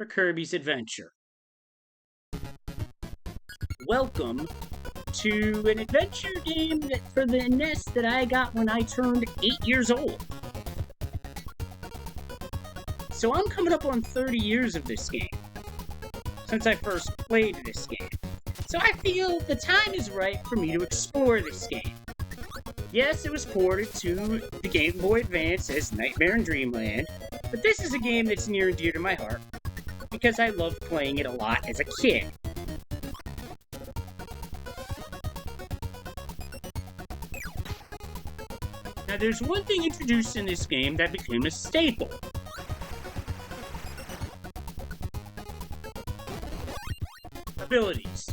for Kirby's Adventure. Welcome to an adventure game for the NES that I got when I turned 8 years old. So I'm coming up on 30 years of this game, since I first played this game. So I feel the time is right for me to explore this game. Yes, it was ported to the Game Boy Advance as Nightmare in Dreamland, but this is a game that's near and dear to my heart, because I loved playing it a lot as a kid. Now there's one thing introduced in this game that became a staple. Abilities.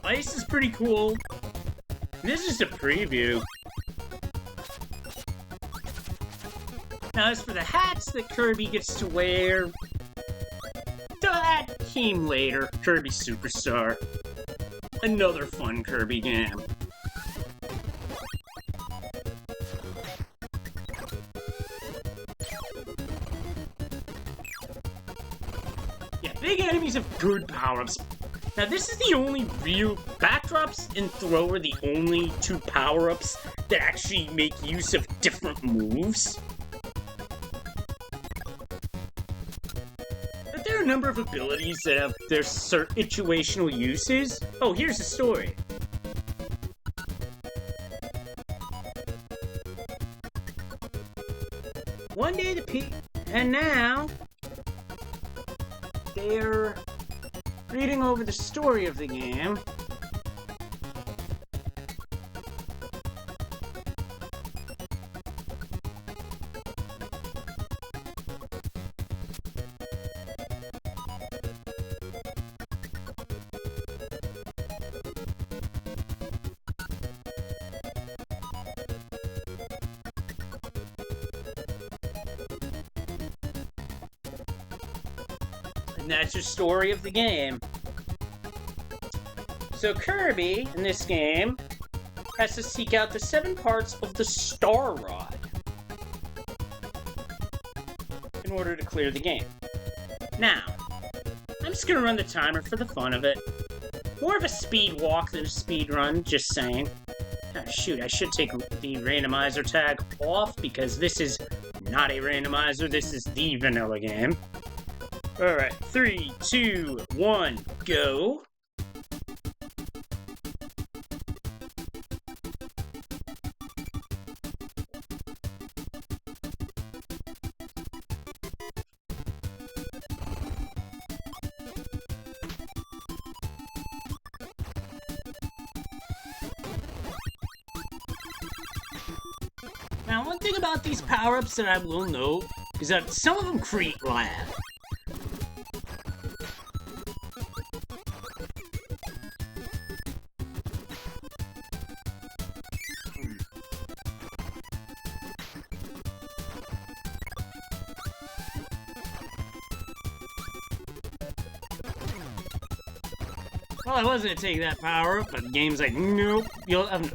Ice is pretty cool. This is a preview. Now, as for the hats that Kirby gets to wear, that came later. Kirby Superstar. Another fun Kirby game. Yeah, big enemies have good power-ups. Now, this is the only real... Backdrops and Throw are the only two power-ups that actually make use of different moves. But there are a number of abilities that have their situational uses. Oh, here's the story. One day and now... they're... reading over the story of the game. And that's your story of the game. So Kirby, in this game, has to seek out the 7 parts of the Star Rod in order to clear the game. Now, I'm just gonna run the timer for the fun of it. More of a speed walk than a speed run, just saying. Oh, shoot, I should take the randomizer tag off because this is not a randomizer, this is the vanilla game. Alright, 3, 2, 1, go. Now, one thing about these power-ups that I will note is that some of them create lag. Well, I was gonna take that power up, but the game's like, nope, you'll have...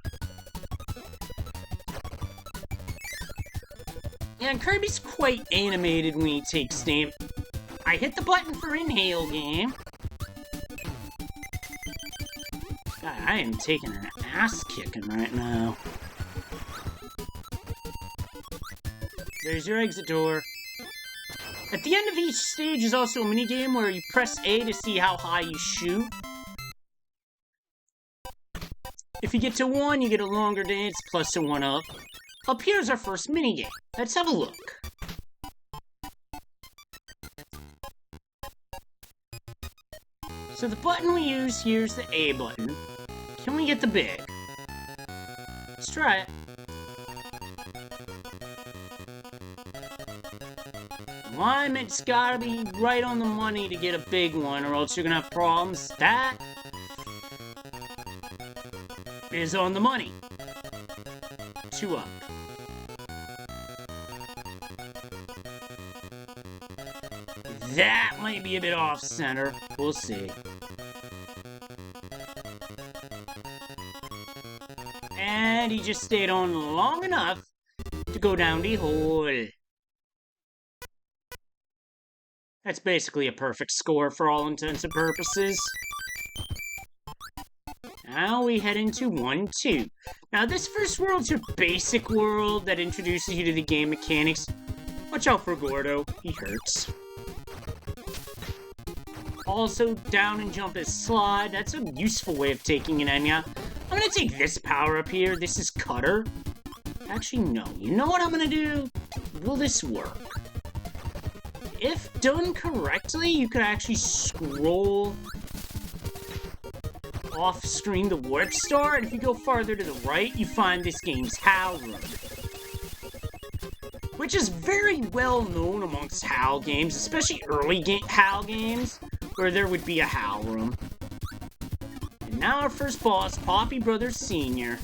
Yeah, and Kirby's quite animated when he takes aim. I hit the button for inhale game. God, I am taking an ass kicking right now. There's your exit door. At the end of each stage is also a minigame where you press A to see how high you shoot. If you get to 1, you get a longer dance, plus a 1-up. Up here's our first minigame. Let's have a look. So the button we use here is the A button. Can we get the big? Let's try it. Alignment's gotta be right on the money to get a big one, or else you're gonna have problems. That is on the money. 2 up. That might be a bit off-center. We'll see. And he just stayed on long enough to go down the hole. That's basically a perfect score for all intents and purposes. Now we head into 1-2. Now this first world's your basic world that introduces you to the game mechanics. Watch out for Gordo, he hurts. Also, down and jump is slide. That's a useful way of taking an Enya. I'm gonna take this power up here. This is Cutter. Actually, no. You know what I'm gonna do? Will this work? If done correctly, you could actually scroll off-screen the warp star, and if you go farther to the right, you find this game's HAL room. Which is very well known amongst HAL games, especially early HAL games, where there would be a HAL room. And now our first boss, Poppy Brothers Sr.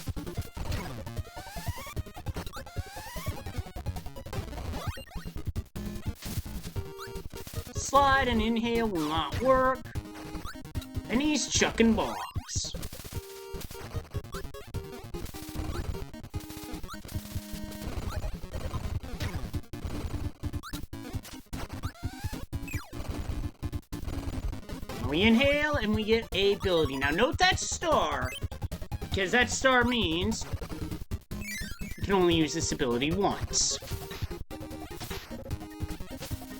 Slide and inhale will not work. And he's chucking bombs. We inhale and we get a ability. Now note that star, because that star means you can only use this ability once.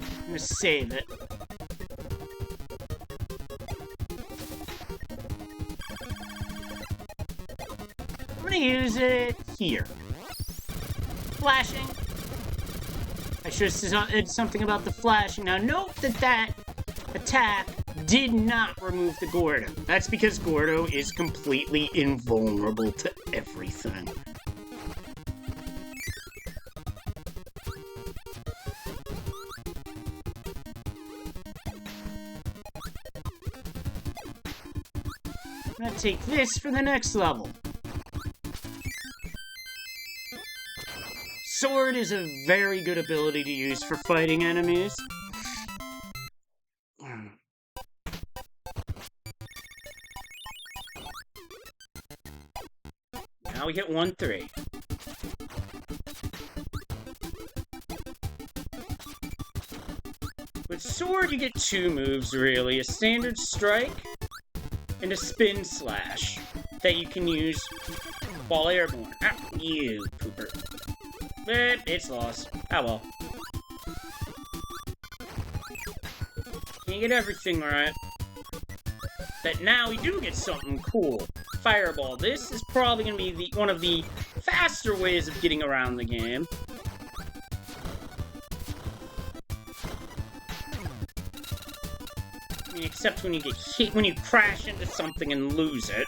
I'm gonna save it. I'm gonna use it here. Flashing. I should have said something about the flashing. Now note that that attack did not remove the Gordo. That's because Gordo is completely invulnerable to everything. I'm gonna take this for the next level. Sword is a very good ability to use for fighting enemies. Now we hit 1-3. With sword, you get two moves, really. A standard strike and a spin slash that you can use while airborne. Ah, you pooper. It's lost. Oh well. Can't get everything right. But now we do get something cool. Fireball. This is probably going to be one of the faster ways of getting around the game. I mean, except when you get hit, when you crash into something and lose it.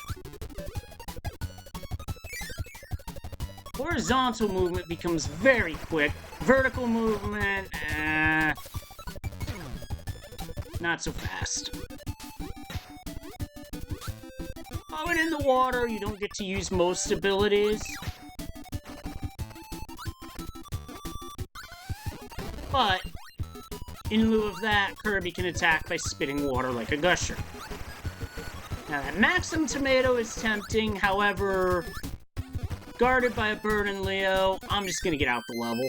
Horizontal movement becomes very quick. Vertical movement, not so fast. Oh, and in the water, you don't get to use most abilities. But, in lieu of that, Kirby can attack by spitting water like a gusher. Now, that Maxim Tomato is tempting, however, guarded by a bird and Leo, I'm just gonna get out the level.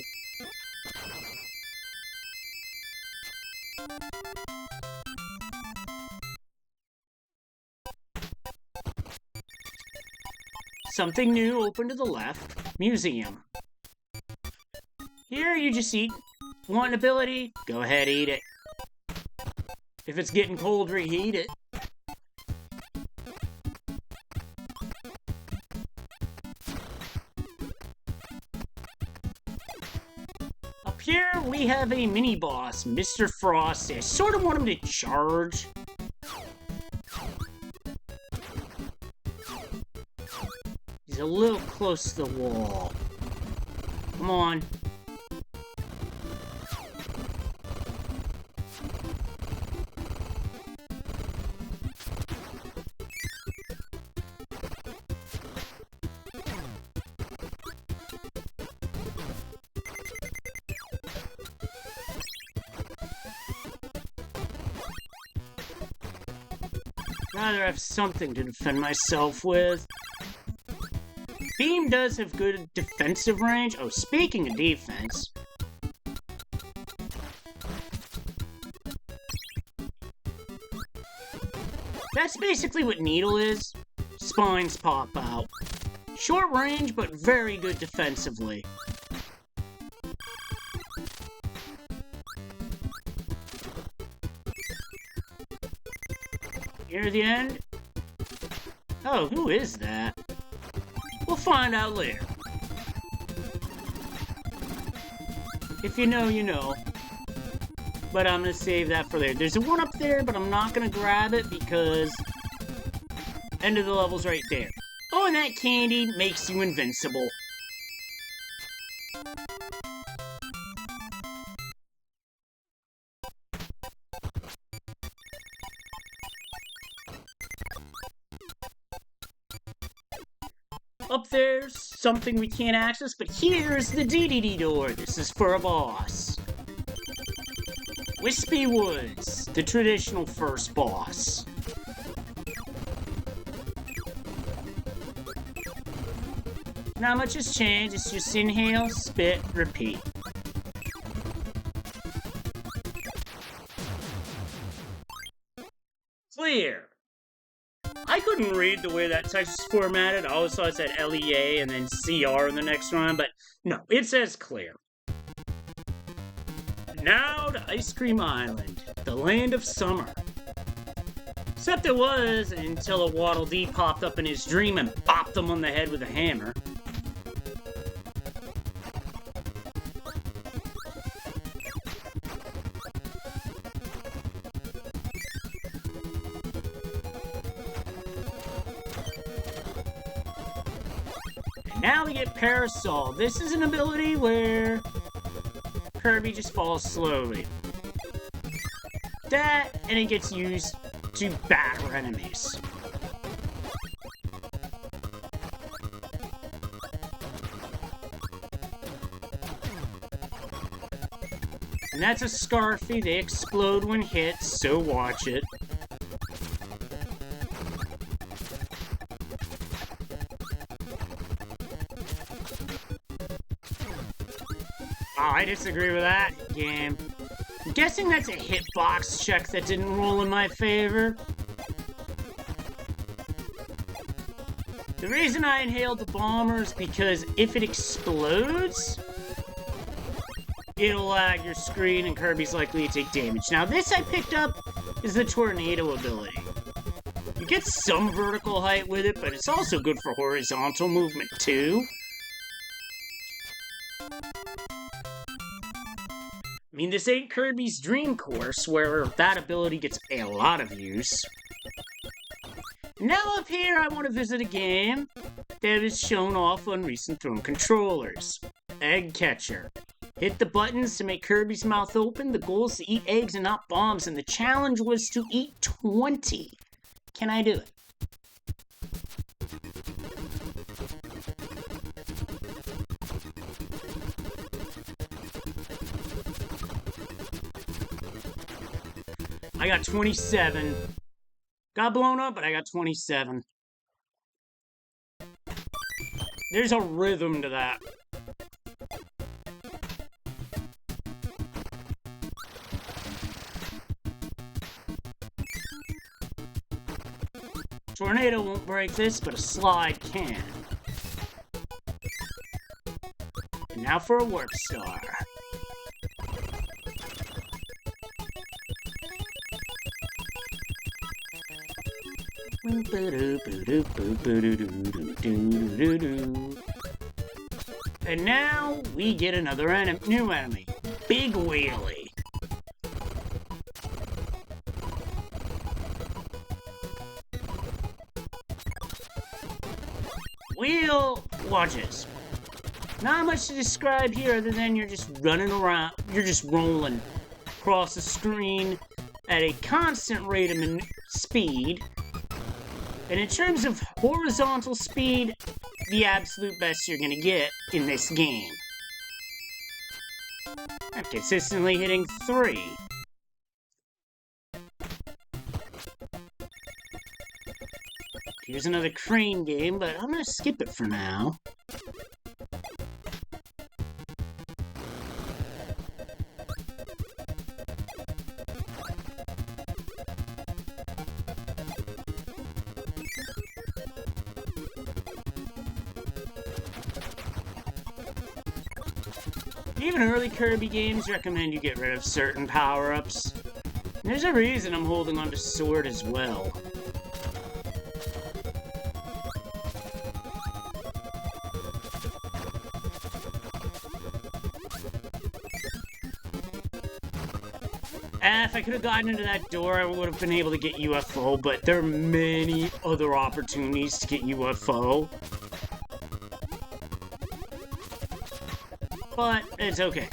Something new open to the left. Museum. Here you just eat. Want an ability? Go ahead, eat it. If it's getting cold, reheat it. Up here we have a mini-boss, Mr. Frosty. I sort of want him to charge. A little close to the wall. Come on. rather have something to defend myself with. Beam does have good defensive range. Oh, speaking of defense... that's basically what Needle is. Spines pop out. Short range, but very good defensively. Near the end? Oh, who is that? We'll find out later. If you know, you know. But I'm gonna save that for later. There's a one up there, but I'm not gonna grab it because... end of the level's right there. Oh, and that candy makes you invincible. Up there's something we can't access, but here's the DDD door. This is for a boss. Wispy Woods, the traditional first boss. Not much has changed, it's just inhale, spit, repeat. Clear. I couldn't read the way that text is formatted. I always thought it said LEA and then CR in the next one, but no, it says clear. Now to Ice Cream Island, the land of summer. Except it was until a Waddle Dee popped up in his dream and bopped him on the head with a hammer. Now we get Parasol. This is an ability where Kirby just falls slowly. That, and it gets used to batter enemies. And that's a Scarfy. They explode when hit, so watch it. Oh, I disagree with that game. I'm guessing that's a hitbox check that didn't roll in my favor. The reason I inhaled the bomber is because if it explodes, it'll lag your screen and Kirby's likely to take damage. Now this I picked up is the tornado ability. You get some vertical height with it, but it's also good for horizontal movement too. I mean, this ain't Kirby's Dream Course, where that ability gets a lot of use. Now up here, I want to visit a game that is shown off on recent Throne controllers. Egg Catcher. Hit the buttons to make Kirby's mouth open. The goal is to eat eggs and not bombs, and the challenge was to eat 20. Can I do it? I got 27. Got blown up, but I got 27. There's a rhythm to that. Tornado won't break this, but a slide can. And now for a Warp Star. And now we get another new enemy, Big Wheelie. Wheel watches. Not much to describe here other than you're just running around, you're just rolling across the screen at a constant rate of speed. And in terms of horizontal speed, the absolute best you're gonna get in this game. I'm consistently hitting 3. Here's another crane game, but I'm gonna skip it for now. Even early Kirby games recommend you get rid of certain power-ups. There's a reason I'm holding onto Sword as well. If I could have gotten into that door, I would have been able to get UFO, but there are many other opportunities to get UFO. But it's okay.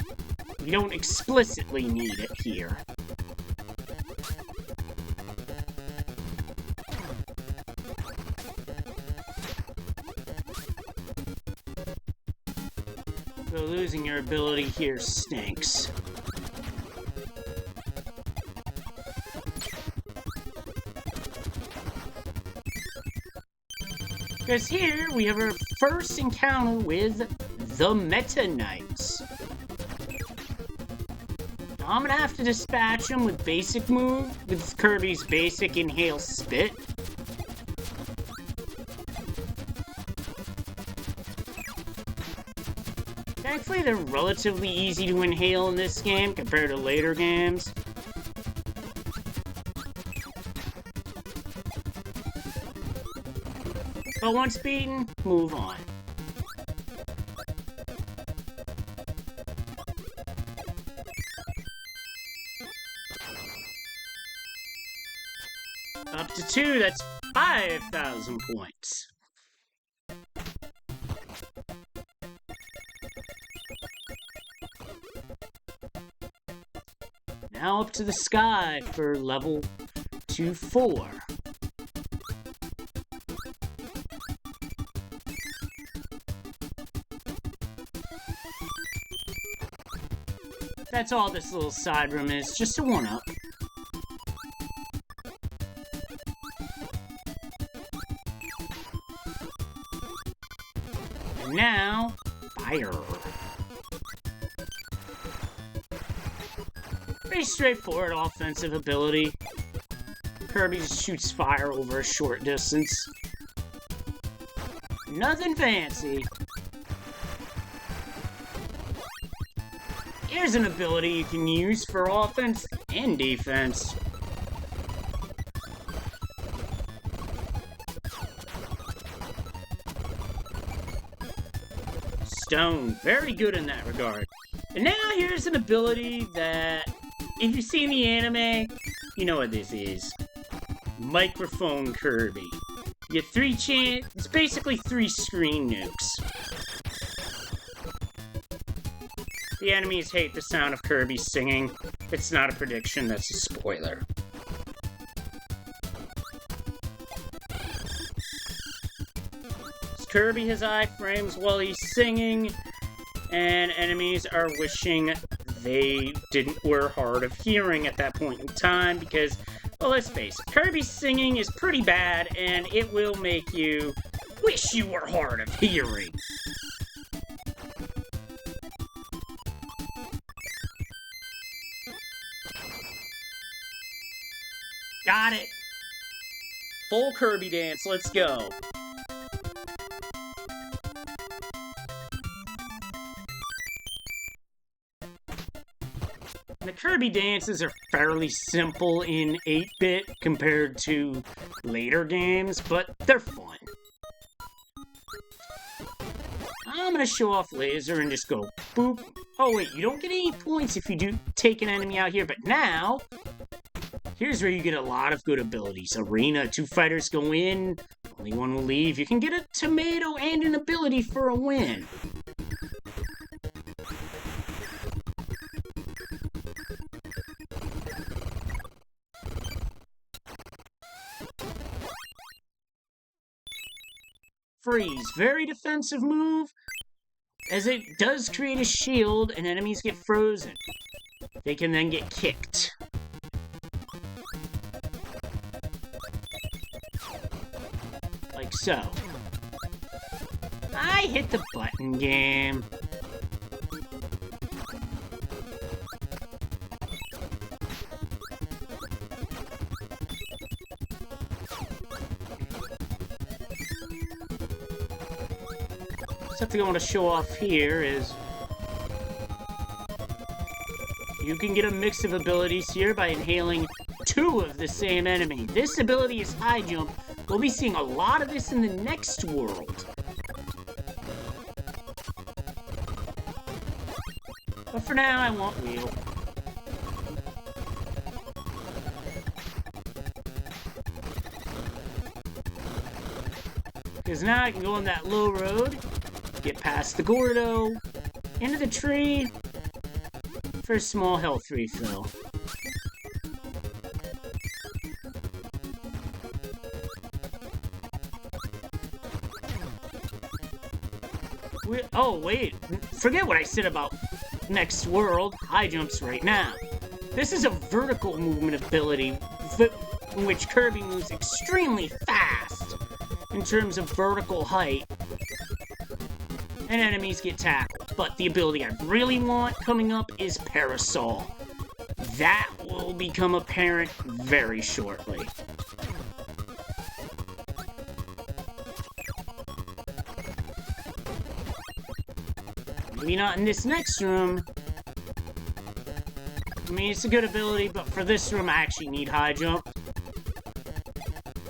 We don't explicitly need it here. So losing your ability here stinks. Because here we have our first encounter with the Meta Knights. Now, I'm gonna have to dispatch them with basic move, with Kirby's basic inhale spit. Thankfully, they're relatively easy to inhale in this game compared to later games. But once beaten, move on. Up to 2, that's 5,000 points. Now up to the sky for level 2-4. That's all this little side room is, just a one-up. And now, fire. Pretty straightforward offensive ability. Kirby just shoots fire over a short distance. Nothing fancy. Here's an ability you can use for offense and defense. Stone, very good in that regard. And now here's an ability that, if you've seen the anime, you know what this is. Microphone Kirby. You get it's basically 3 screen nukes. The enemies hate the sound of Kirby singing. It's not a prediction, that's a spoiler. Kirby has iframes while he's singing, and enemies are wishing they were hard of hearing at that point in time, because, well, let's face it, Kirby's singing is pretty bad, and it will make you wish you were hard of hearing. Got it! Full Kirby dance, let's go! The Kirby dances are fairly simple in 8-bit compared to later games, but they're fun. I'm gonna show off laser and just go boop. Oh wait, you don't get any points if you do take an enemy out here, but now, here's where you get a lot of good abilities. Arena, 2 fighters go in, only one will leave. You can get a tomato and an ability for a win. Freeze, very defensive move, as it does create a shield and enemies get frozen. They can then get kicked. So, I hit the button game. Something I want to show off here is you can get a mix of abilities here by inhaling 2 of the same enemy. This ability is high jump. We'll be seeing a lot of this in the next world. But for now, I want wheel. Because now I can go on that low road, get past the Gordo, into the tree, for a small health refill. Oh, wait. Forget what I said about next world. High jumps right now. This is a vertical movement ability in which Kirby moves extremely fast in terms of vertical height. And enemies get tackled. But the ability I really want coming up is Parasol. That will become apparent very shortly. Maybe not in this next room. I mean, it's a good ability, but for this room, I actually need high jump.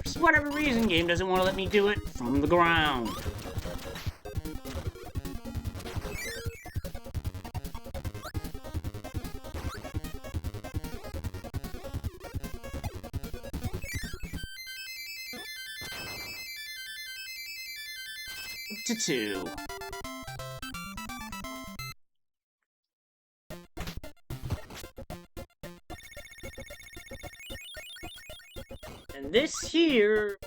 For whatever reason, game doesn't want to let me do it from the ground. To 2. And this here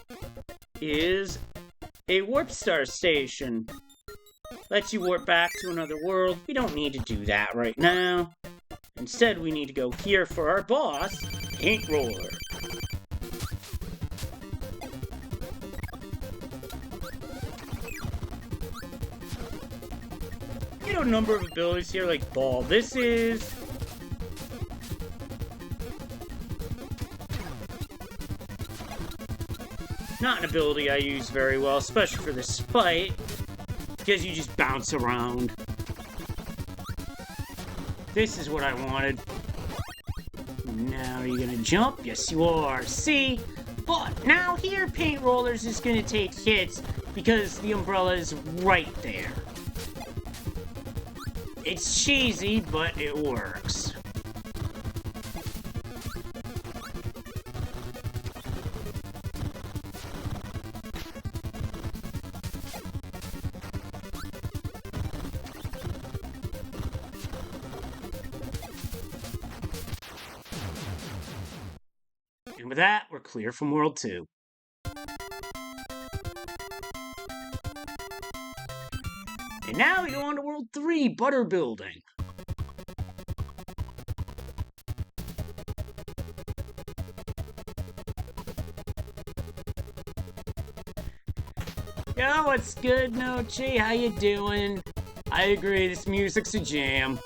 is a warp star station. Lets you warp back to another world. We don't need to do that right now. Instead, we need to go here for our boss, Paint Roller. You know, a number of abilities here, like Ball. This is not an ability I use very well, especially for this fight, because you just bounce around. This is what I wanted. Now, are you gonna jump? Yes, you are. See? But now here, Paint Rollers is gonna take hits because the umbrella is right there. It's cheesy, but it works. And with that, we're clear from World 2. And now we go on to World 3, Butter Building. Yo, what's good, Nochi? How you doing? I agree, this music's a jam.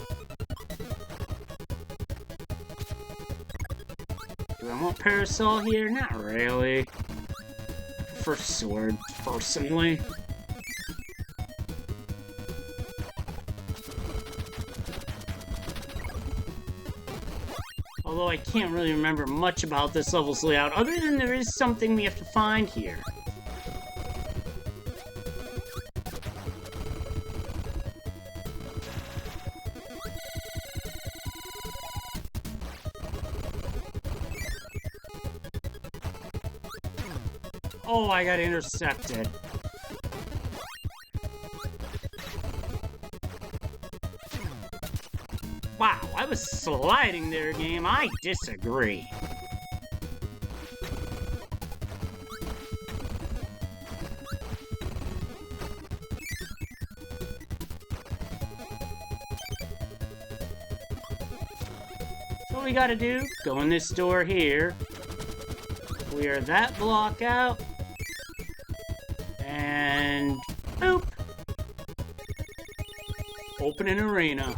Do I want Parasol here? Not really. I prefer Sword, personally. Although I can't really remember much about this level's layout, other than there is something we have to find here. Oh, I got intercepted. Wow, I was sliding there, game. I disagree. So what we gotta do, go in this door here, clear that block out, open an arena.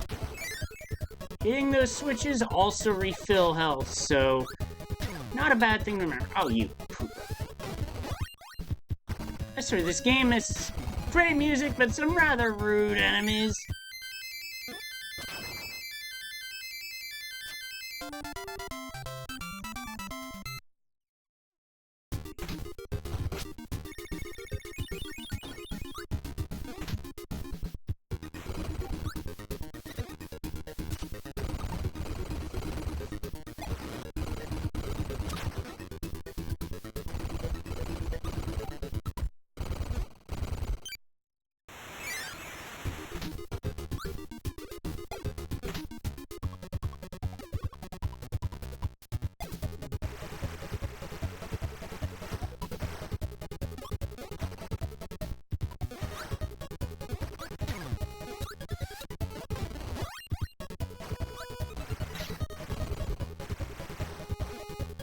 Hitting those switches also refill health, so not a bad thing to remember. Oh, you poop. I swear, this game has great music, but some rather rude enemies.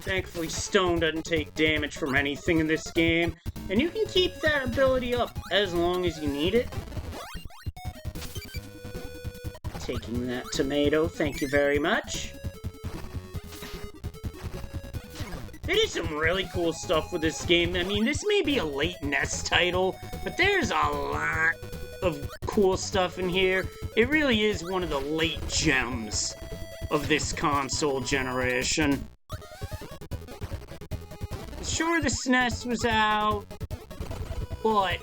Thankfully, Stone doesn't take damage from anything in this game, and you can keep that ability up as long as you need it. Taking that tomato, thank you very much. They did some really cool stuff with this game. I mean, this may be a late NES title, but there's a lot of cool stuff in here. It really is one of the late gems of this console generation. Sure, the SNES was out, but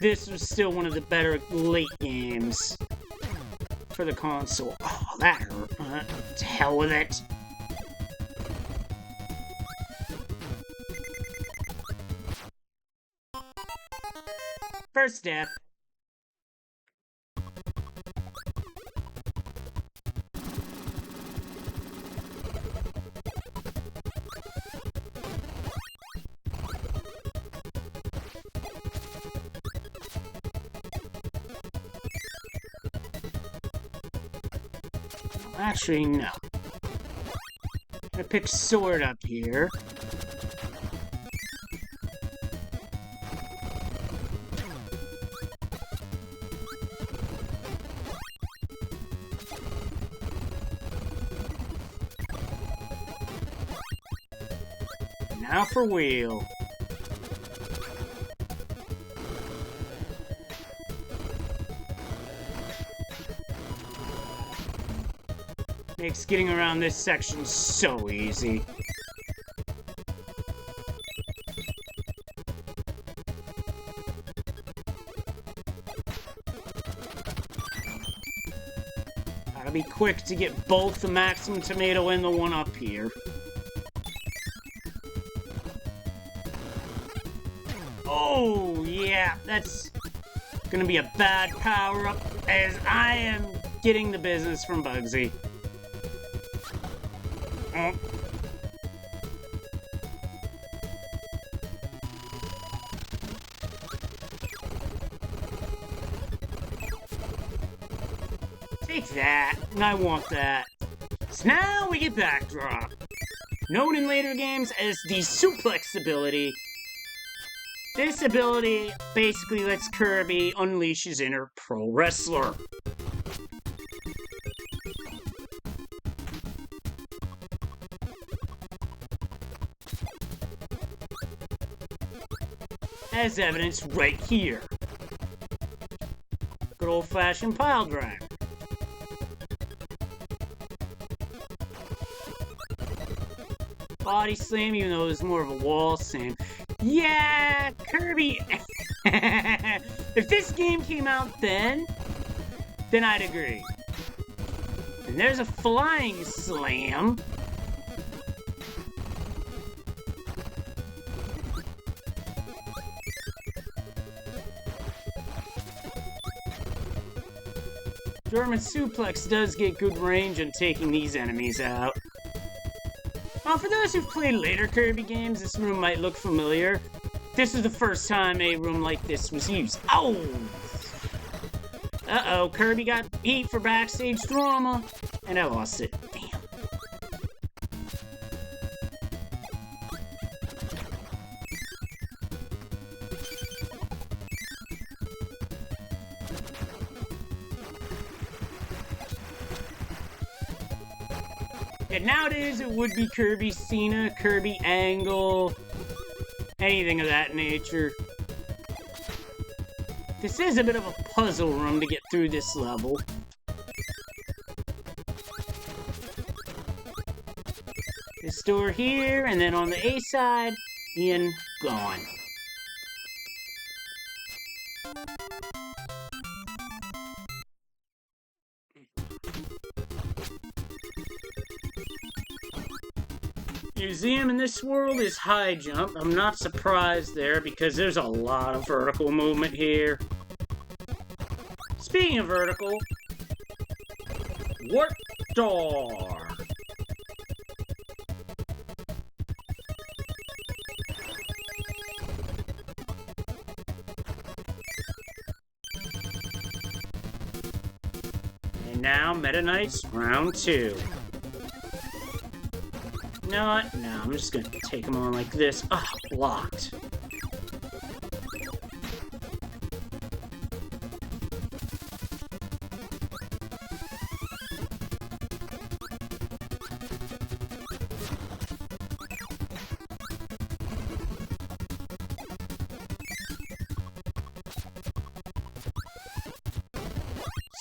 this was still one of the better late games for the console. Oh, that hurt. To hell with it. First death. Actually, no. I'm gonna pick sword up here. Now for wheel. Makes getting around this section so easy. Gotta be quick to get both the maximum tomato and the one up here. Oh, yeah, that's gonna be a bad power-up as I am getting the business from Bugsy. Take that, and I want that. So now we get Backdrop. Known in later games as the suplex ability. This ability basically lets Kirby unleash his inner pro wrestler. As evidenced right here. Good old-fashioned pile driver. Body slam, even though it was more of a wall slam. Yeah, Kirby. If this game came out then I'd agree. And there's a flying slam. German suplex does get good range in taking these enemies out. Well, for those who've played later Kirby games, this room might look familiar. This is the first time a room like this was used. Oh! Uh-oh, Kirby got beat for backstage drama, and I lost it. Damn. And nowadays it would be Kirby Cena, Kirby Angle, anything of that nature. This is a bit of a puzzle room to get through this level. This door here, and then on the A side, Ian gone. Museum in this world is high jump. I'm not surprised there because there's a lot of vertical movement here. Speaking of vertical, warp door. And now Meta Knights round 2. You know what? No, I'm just gonna take them on like this. Ah, blocked.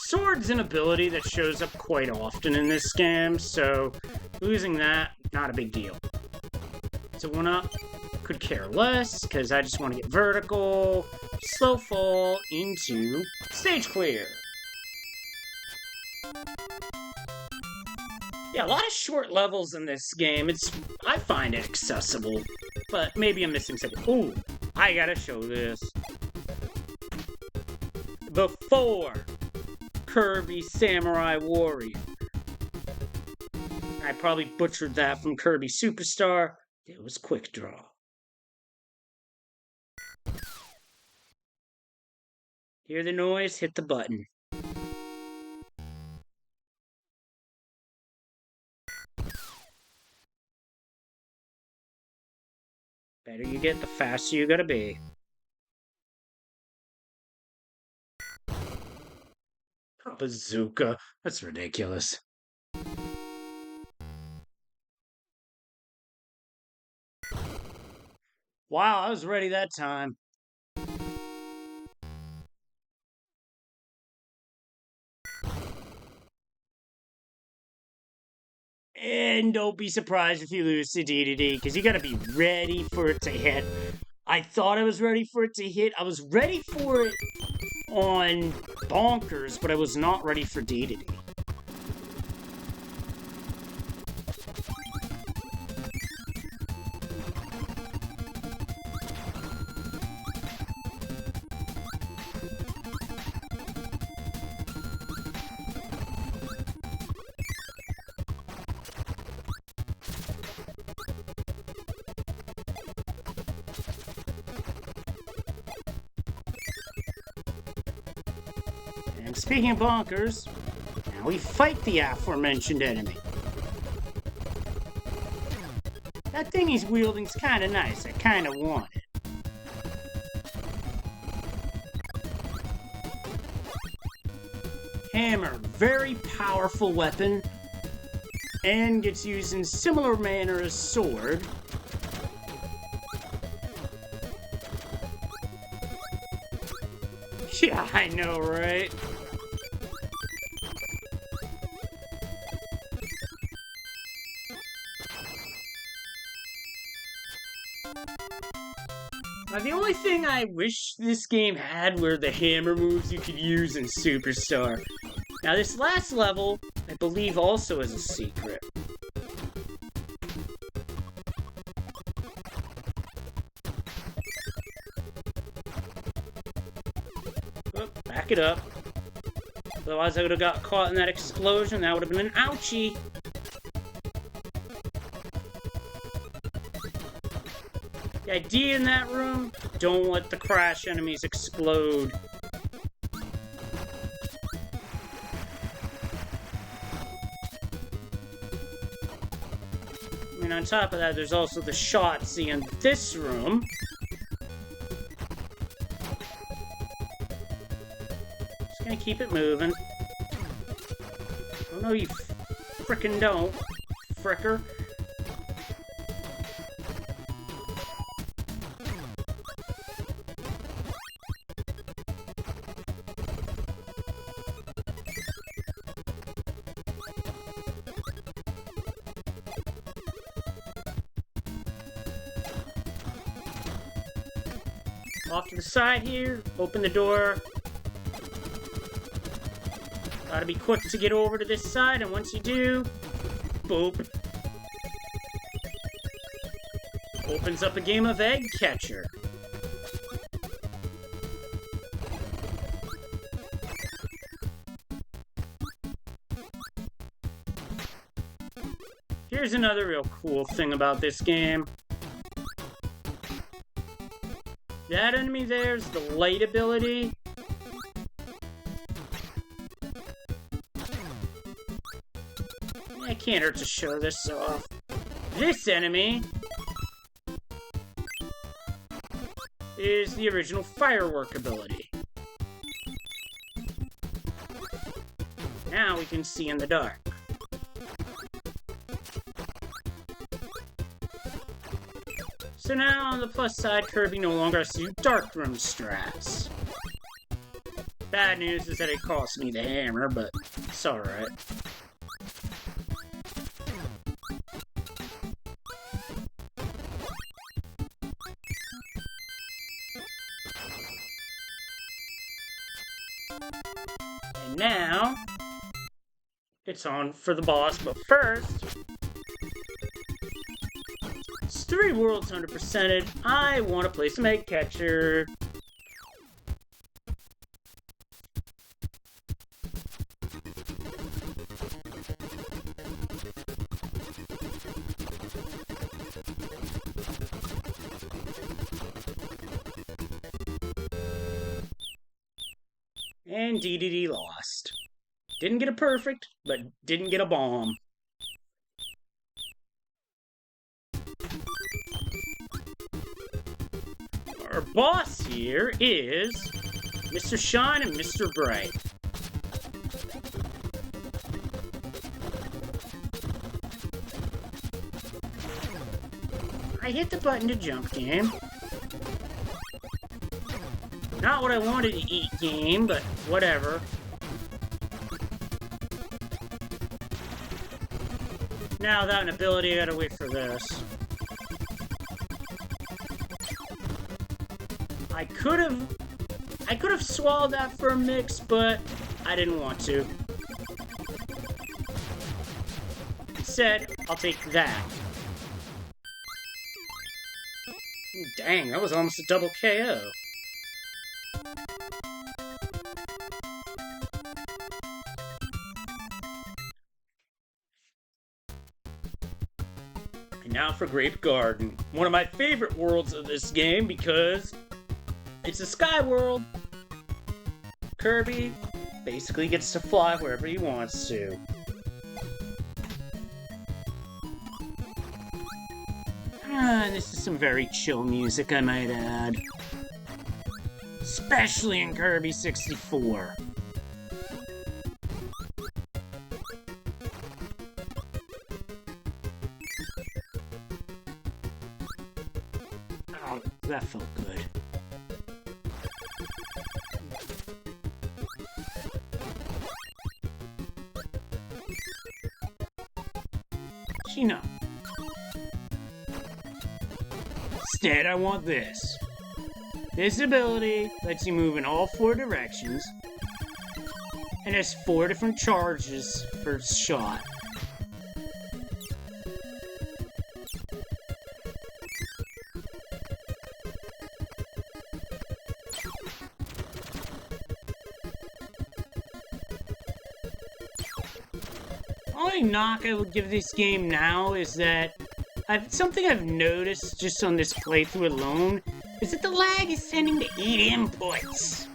Sword's an ability that shows up quite often in this game, so losing that, not a big deal. So 1-up, could care less, because I just want to get vertical, slow fall into stage clear. Yeah, a lot of short levels in this game. I find it accessible, but maybe I'm missing something. Ooh, I gotta show this. Before Kirby Samurai Warrior. I probably butchered that from Kirby Superstar. It was quick draw. Hear the noise? Hit the button. Better you get, the faster you gotta be. A bazooka. That's ridiculous. Wow, I was ready that time. And don't be surprised if you lose to DDD, because you gotta be ready for it to hit. I thought I was ready for it to hit. I was ready for it on Bonkers, but I was not ready for DDD. And speaking of Bonkers, now we fight the aforementioned enemy. That thing he's wielding's kinda nice. I kinda want it. Hammer, very powerful weapon, and gets used in similar manner as sword. Yeah, I know, right? Now, the only thing I wish this game had were the hammer moves you could use in Superstar. Now, this last level, I believe, also is a secret. Oh, back it up. Otherwise, I would have got caught in that explosion. That would have been an ouchie. The idea in that room, don't let the crash enemies explode. I mean, on top of that, there's also the Shotzi in this room. Just gonna keep it moving. Oh no, you frickin' don't. fricker. Off to the side here, open the door. Gotta be quick to get over to this side, and once you do, boop. Opens up a game of egg catcher. Here's another real cool thing about this game. That enemy there's the light ability. It can't hurt to show this off. This enemy is the original firework ability. Now we can see in the dark. So now, on the plus side, Kirby no longer has to do dark room strats. Bad news is that it cost me the hammer, but it's alright. And now, it's on for the boss, but first, it's 3 worlds 100%ed. I want to play some egg catcher. And DDD lost. Didn't get a perfect, but didn't get a bomb. Our boss here is Mr. Shine and Mr. Bright. I hit the button to jump, game. Not what I wanted to eat, game, but whatever. Now without an ability, I gotta wait for this. I could have swallowed that for a mix, but I didn't want to. Instead, I'll take that. Ooh, dang, that was almost a double KO. And now for Grape Garden. One of my favorite worlds of this game because it's a sky world. Kirby basically gets to fly wherever he wants to. This is some very chill music, I might add. Especially in Kirby 64. Oh, that felt good. No. Instead, I want this. This ability lets you move in all 4 directions and has 4 different charges per shot. Only knock I would give this game now is that something I've noticed just on this playthrough alone is that the lag is tending to eat inputs.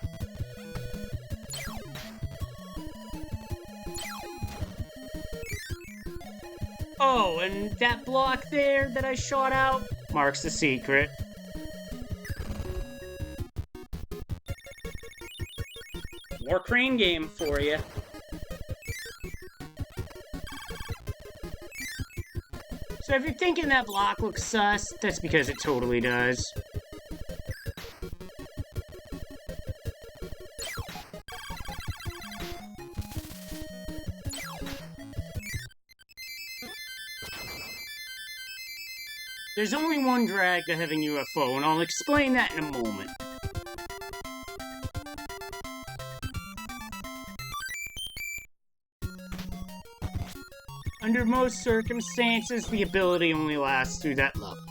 Oh, and that block there that I shot out marks the secret. More crane game for you. So if you're thinking that block looks sus, that's because it totally does. There's only one drag to having UFO, and I'll explain that in a moment. Under most circumstances, the ability only lasts through that level.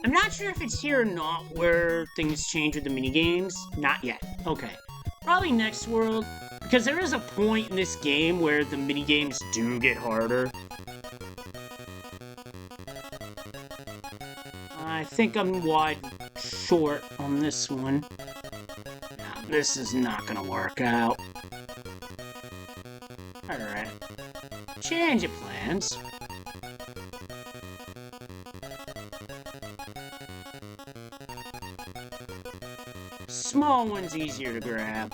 I'm not sure if it's here or not where things change with the minigames. Not yet. Okay. Probably next world, because there is a point in this game where the minigames do get harder. I think I'm wide short on this one. Now, this is not gonna work out. Alright. Change of plans. Small one's easier to grab.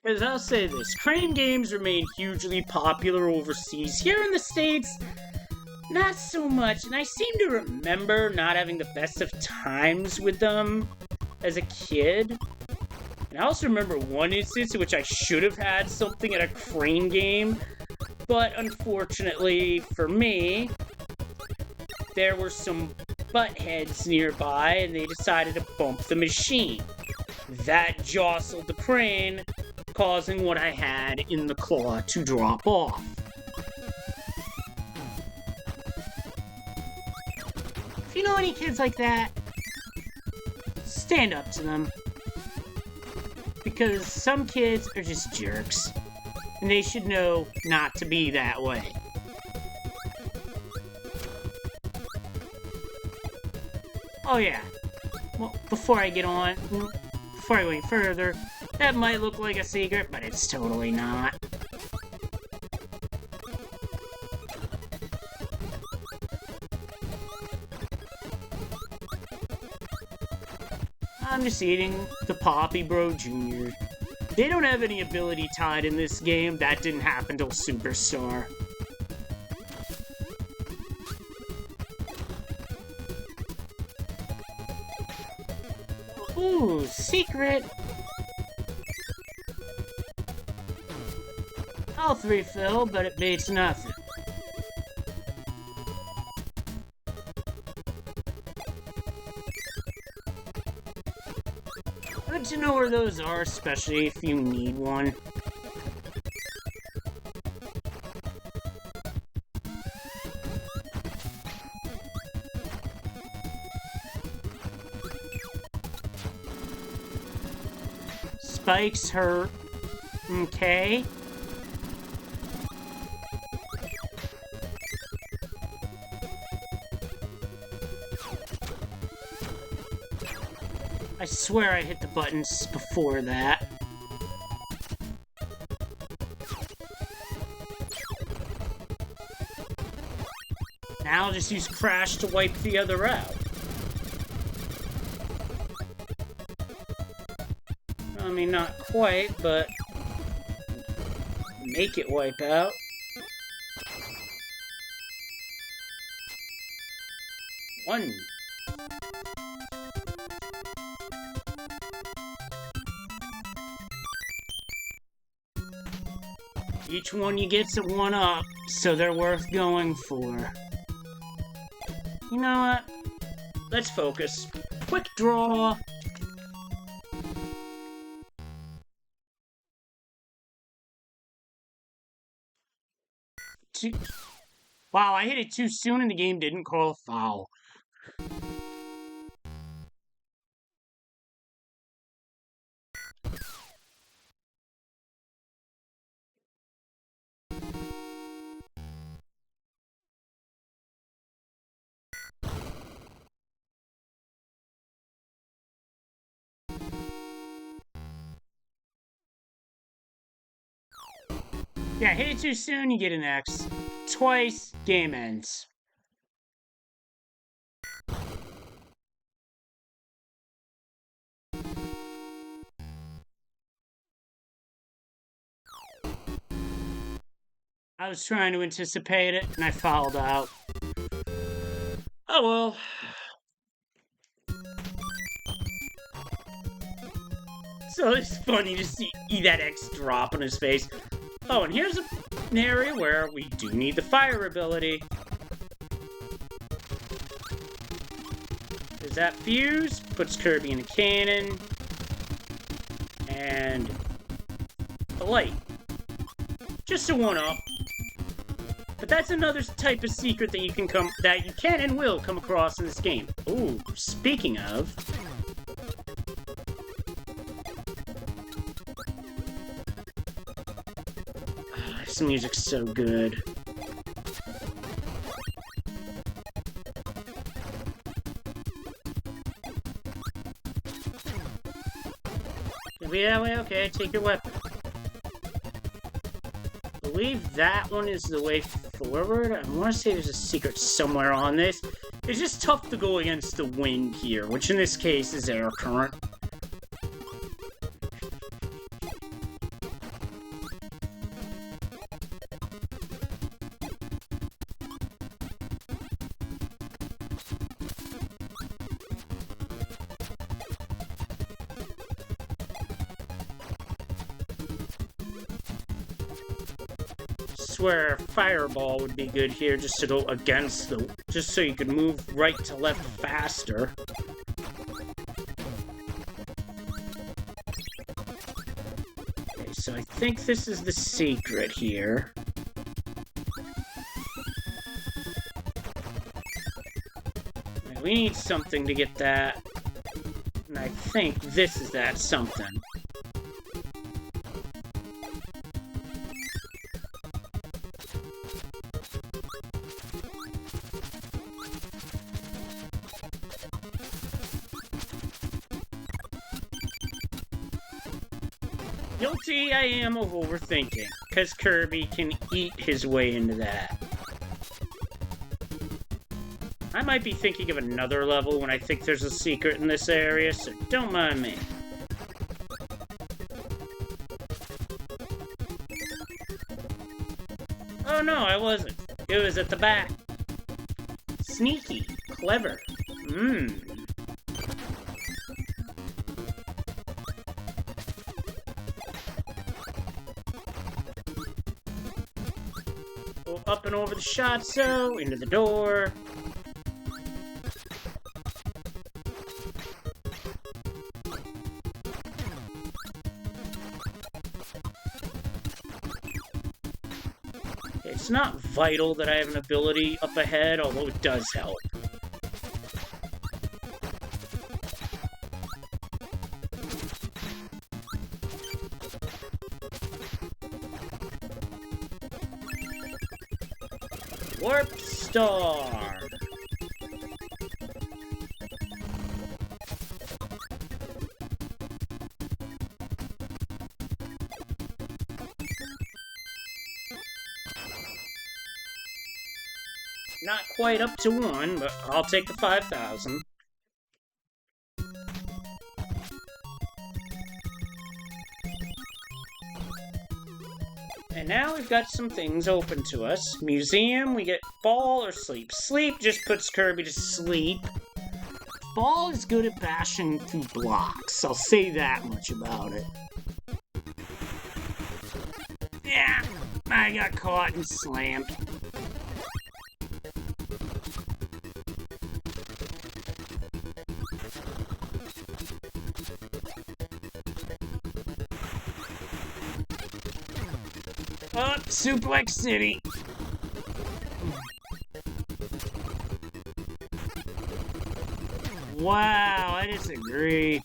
Because I'll say this, crane games remain hugely popular overseas. Here in the States, not so much, and I seem to remember not having the best of times with them as a kid. And I also remember one instance in which I should have had something at a crane game, but unfortunately for me, there were some butt heads nearby and they decided to bump the machine. That jostled the crane, causing what I had in the claw to drop off. If you know any kids like that, stand up to them. Because some kids are just jerks, and they should know not to be that way. Oh yeah, well, before I go any further, that might look like a secret, but it's totally not. I'm just eating the Poppy Bro Jr. They don't have any ability tied in this game. That didn't happen till Superstar. Ooh, secret! Health refill, but it beats nothing. Good to know where those are, especially if you need one. Spikes hurt. Okay. I swear I hit the buttons before that. Now I'll just use Crash to wipe the other out. I mean, not quite, but make it wipe out. One. Each one you get's a one-up, so they're worth going for. You know what? Let's focus. Quick draw. Wow, I hit it too soon and the game didn't call a foul. Yeah, hit it too soon, you get an X. Twice, game ends. I was trying to anticipate it, and I fouled out. Oh well. So it's funny to see that X drop on his face. Oh, and here's an area where we do need the fire ability. There's that fuse, puts Kirby in a cannon, and a light. Just a one-up. But that's another type of secret that you can and will come across in this game. Ooh, speaking of. This music's so good. Be that way? Okay, take your weapon. I believe that one is the way forward. I want to say there's a secret somewhere on this. It's just tough to go against the wind here, which in this case is air current. Swear fireball would be good here just to go against just so you could move right to left faster. Okay, so I think this is the secret here. We need something to get that, and I think this is that something. Guilty I am of overthinking, because Kirby can eat his way into that. I might be thinking of another level when I think there's a secret in this area, so don't mind me. Oh no, I wasn't. It was at the back. Sneaky. Clever. Go up and over the shot, so into the door. It's not vital that I have an ability up ahead, although it does help. Warp Star! Not quite up to 1, but I'll take the 5,000. And now we've got some things open to us. Museum, we get Ball or Sleep. Sleep just puts Kirby to sleep. Ball is good at bashing through blocks. I'll say that much about it. Yeah, I got caught and slammed. Up, Suplex City. Wow, I disagree.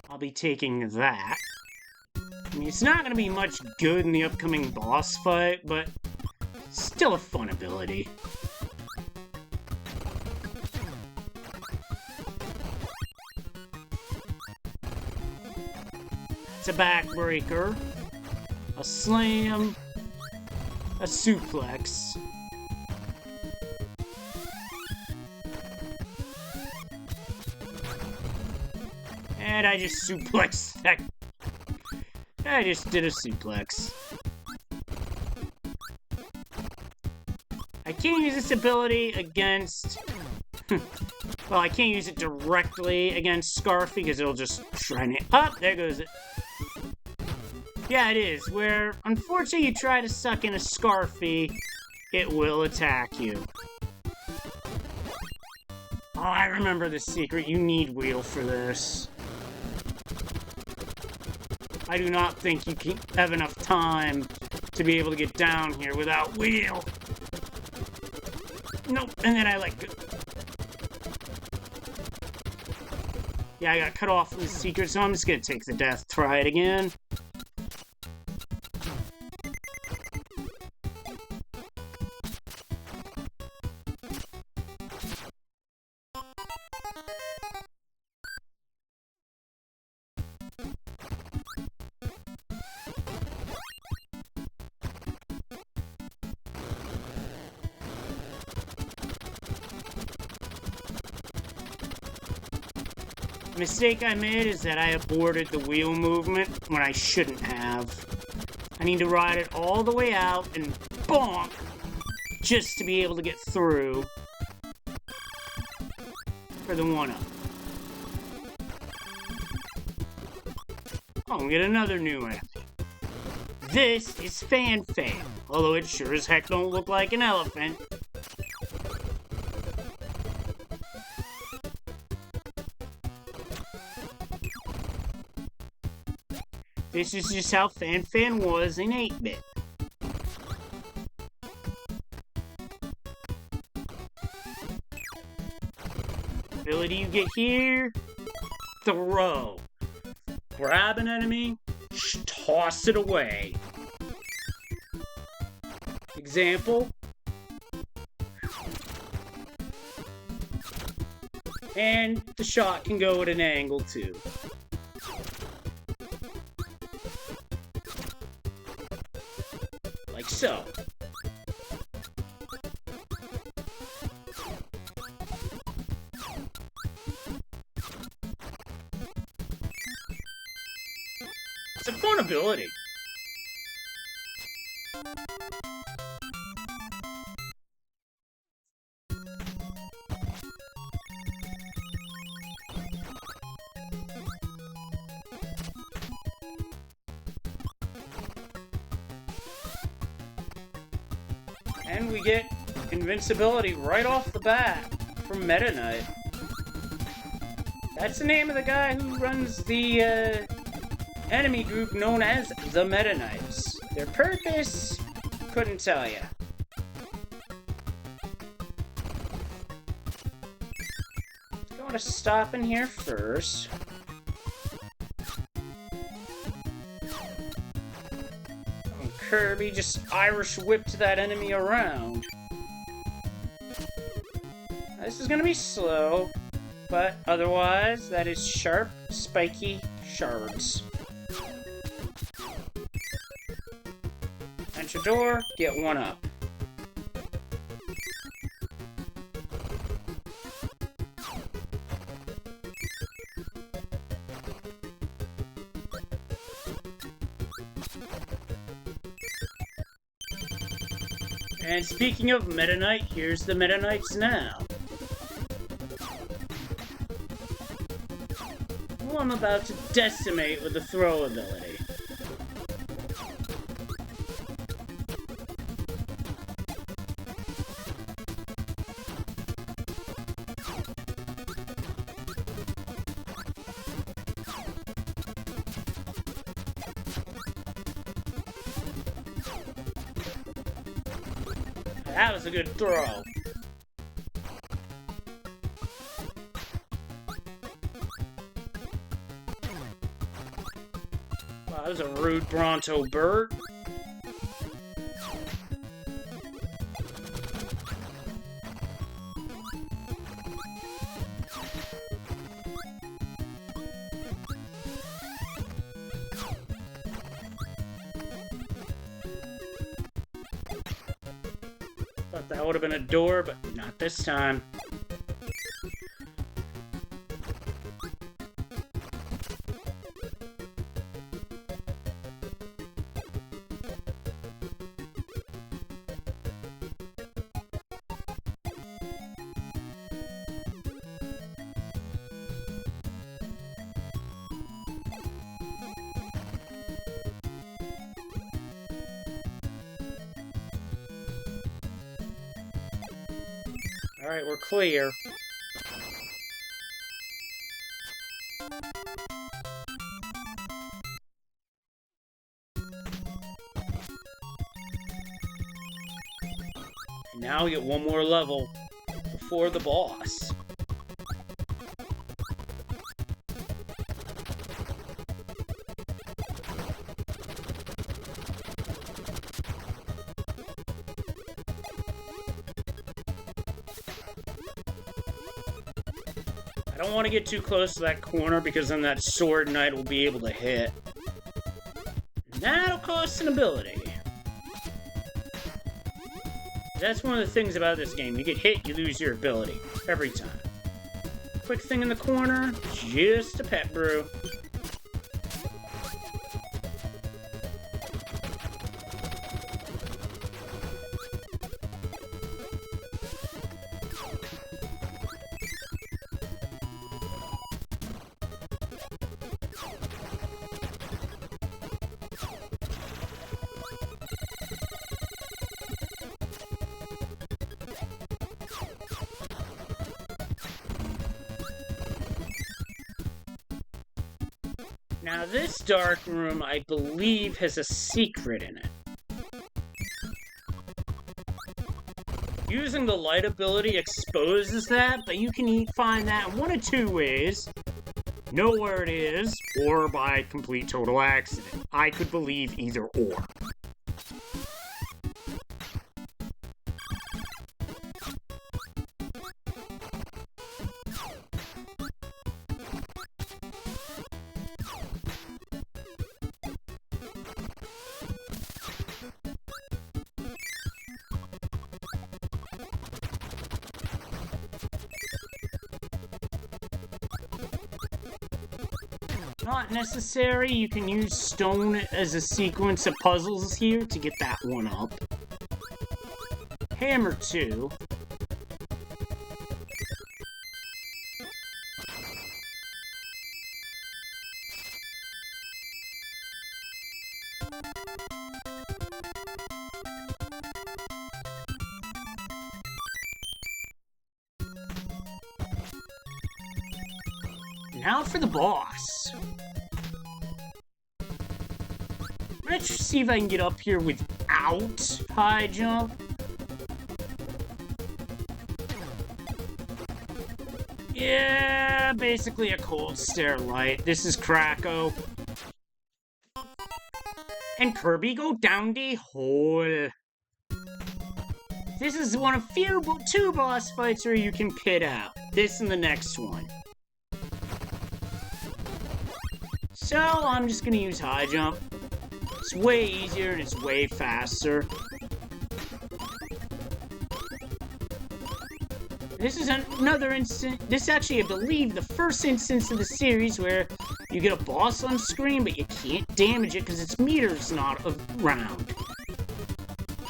I'll be taking that. I mean, it's not going to be much good in the upcoming boss fight, but still a fun ability. That's a backbreaker. A slam. A suplex. And I just suplexed that. I just did a suplex. I can't use this ability against... well, I can't use it directly against Scarfy because it'll just try to... Oh, there goes it. Yeah, it is. Where, unfortunately, you try to suck in a Scarfy, it will attack you. Oh, I remember the secret. You need Wheel for this. I do not think you can have enough time to be able to get down here without Wheel. Nope, and then I let go. Yeah, I got cut off from the secret, so I'm just gonna take the death. Try it again. The mistake I made is that I aborted the wheel movement when I shouldn't have. I need to ride it all the way out and bonk just to be able to get through for the 1-up. Oh, we get another new enemy. This is Fan, although it sure as heck don't look like an elephant. This is just how Fan was in 8-bit. Ability you get here, throw. Grab an enemy, toss it away. Example. And the shot can go at an angle too. Like so. It's a fun ability. And we get invincibility right off the bat from Meta Knight. That's the name of the guy who runs the enemy group known as the Meta Knights. Their purpose? Couldn't tell ya. Going to stop in here first. Kirby just Irish whipped that enemy around. This is gonna be slow, but otherwise, that is sharp, spiky shards. Enter door, get 1-up. And speaking of Meta Knight, here's the Meta Knights now. Who I'm about to decimate with the throw ability. That was a good throw. Wow, that was a rude Bronto bird. Thought that would have been a door, but not this time. Alright, we're clear. And now we get one more level before the boss. I don't want to get too close to that corner because then that sword knight will be able to hit. And that'll cost an ability. That's one of the things about this game. You get hit, you lose your ability. Every time. Quick thing in the corner, just a pet brew. Now this dark room, I believe, has a secret in it. Using the light ability exposes that, but you can find that in one of two ways. Know where it is, or by complete total accident. I could believe either or. Not necessary, you can use stone as a sequence of puzzles here to get that one up. Hammer 2. Now for the boss. Let's see if I can get up here without high jump. Yeah, basically a cold stare light. This is Kracko. And Kirby go down the hole. This is one of two boss fights where you can pit out. This and the next one. So I'm just gonna use high jump. It's way easier and it's way faster. This is another instance. This is actually, I believe, the first instance of the series where you get a boss on screen, but you can't damage it because its meter's not around.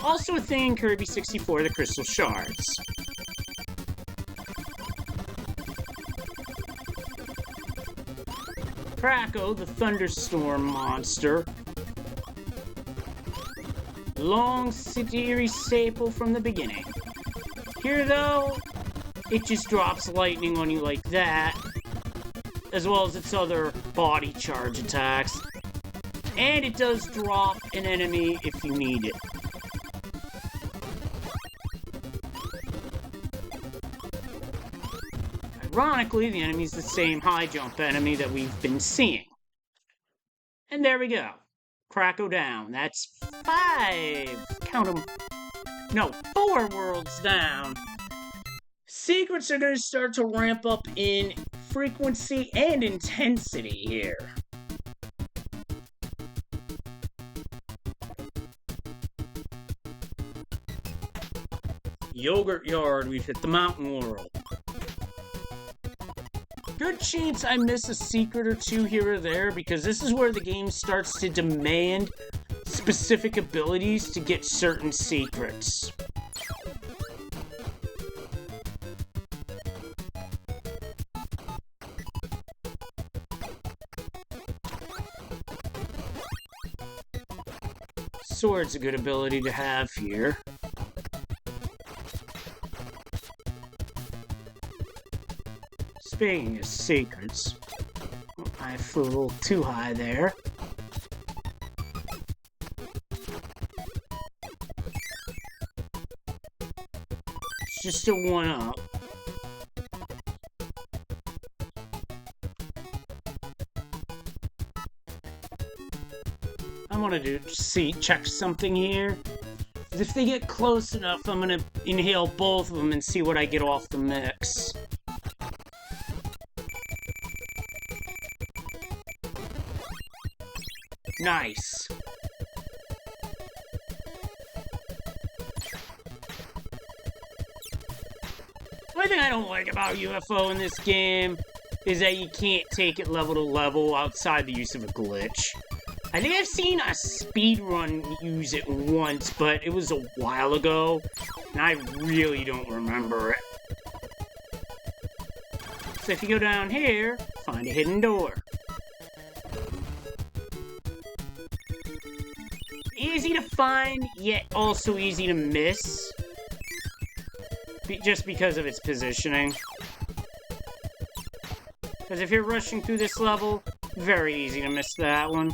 Also a thing in Kirby 64, the Crystal Shards. Kracko, the thunderstorm monster. Long series staple from the beginning. Here, though, it just drops lightning on you like that, as well as its other body charge attacks. And it does drop an enemy if you need it. Ironically, the enemy's the same high jump enemy that we've been seeing. And there we go. Kracko down. That's 5. Count them. No, 4 worlds down. Secrets are going to start to ramp up in frequency and intensity here. Yogurt Yard, we've hit the Mountain World. Good chance I miss a secret or two here or there, because this is where the game starts to demand specific abilities to get certain secrets. Sword's a good ability to have here. Speaking of secrets, I flew a little too high there. It's just a one-up. I want to check something here. If they get close enough, I'm gonna inhale both of them and see what I get off the mix. Nice. One thing I don't like about UFO in this game is that you can't take it level to level outside the use of a glitch. I think I've seen a speedrun use it once, but it was a while ago, and I really don't remember it. So if you go down here, find a hidden door. Easy to find, yet also easy to miss. Just because of its positioning. Because if you're rushing through this level, very easy to miss that one.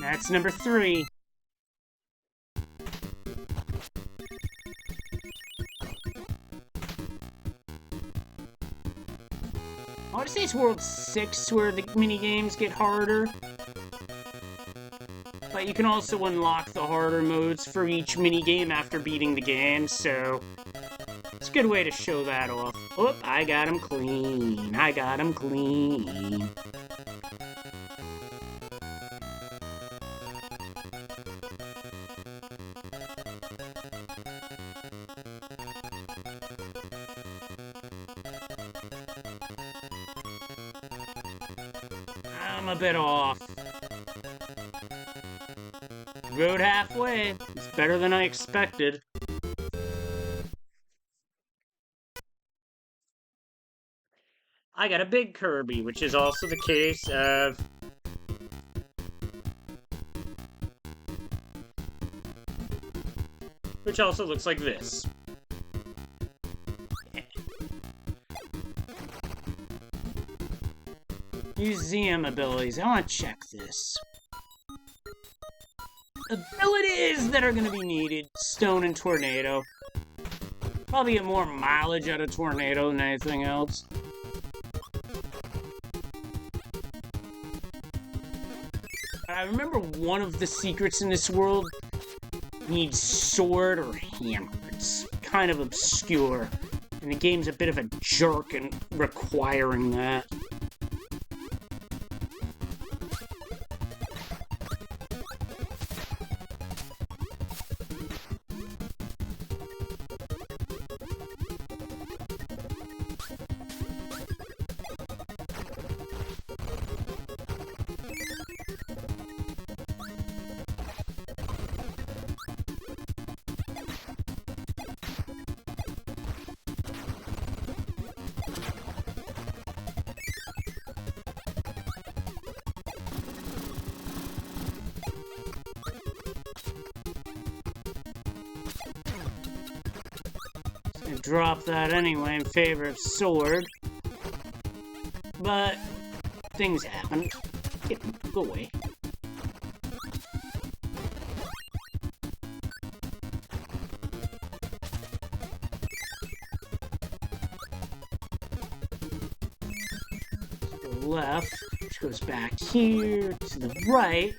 That's number 3. I want to say it's World 6 where the minigames get harder. But you can also unlock the harder modes for each minigame after beating the game, so it's a good way to show that off. Oh, I got him clean. I got him clean. I'm a bit off. Road halfway. It's better than I expected. I got a big Kirby, which is also the case of... which also looks like this. Museum abilities. I want to check this. Abilities that are going to be needed. Stone and Tornado. Probably get more mileage out of Tornado than anything else. I remember one of the secrets in this world needs sword or hammer. It's kind of obscure. And the game's a bit of a jerk in requiring that. Drop that anyway in favor of sword. But things happen. Go away. To the left, which goes back here to the right.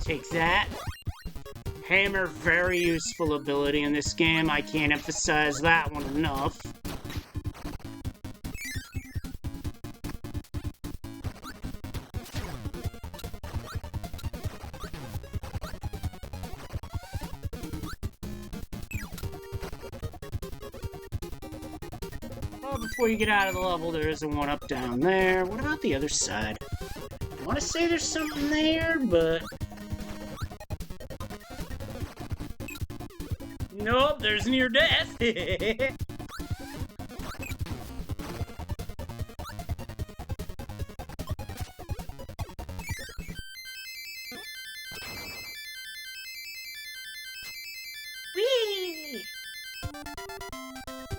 Take that. Hammer, very useful ability in this game. I can't emphasize that one enough. Oh, before you get out of the level, there is a one-up down there. What about the other side? I want to say there's something there, but... Nope, there's near death. Whee!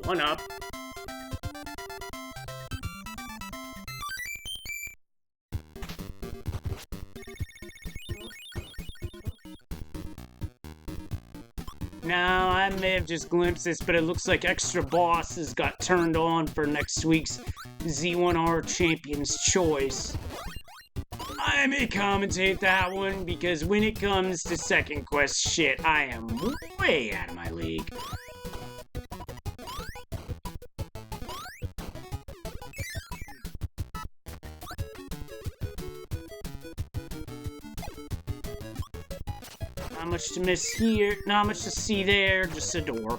One up. Now, I may have just glimpsed this, but it looks like extra bosses got turned on for next week's Z1R Champion's Choice. I may commentate that one, because when it comes to second quest shit, I am way out of my league. Not much to miss here, not much to see there, just a door.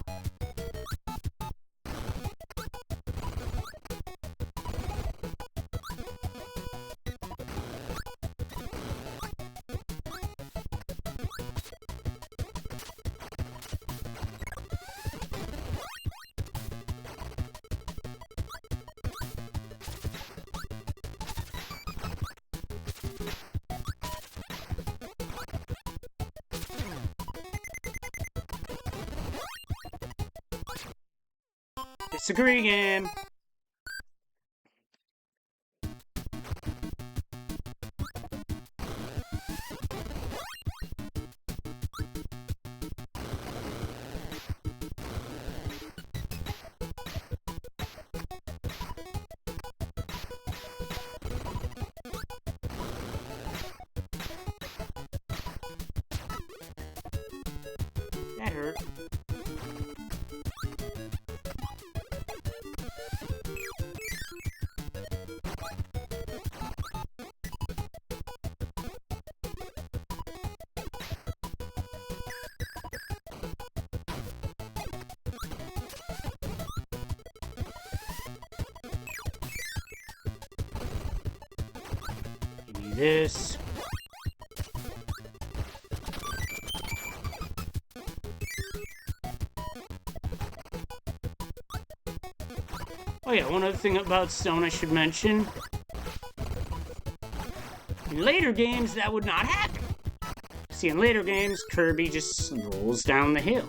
Disagree game. That hurt. Give me this. Oh yeah, one other thing about stone I should mention. In later games, that would not happen. See, in later games, Kirby just rolls down the hill.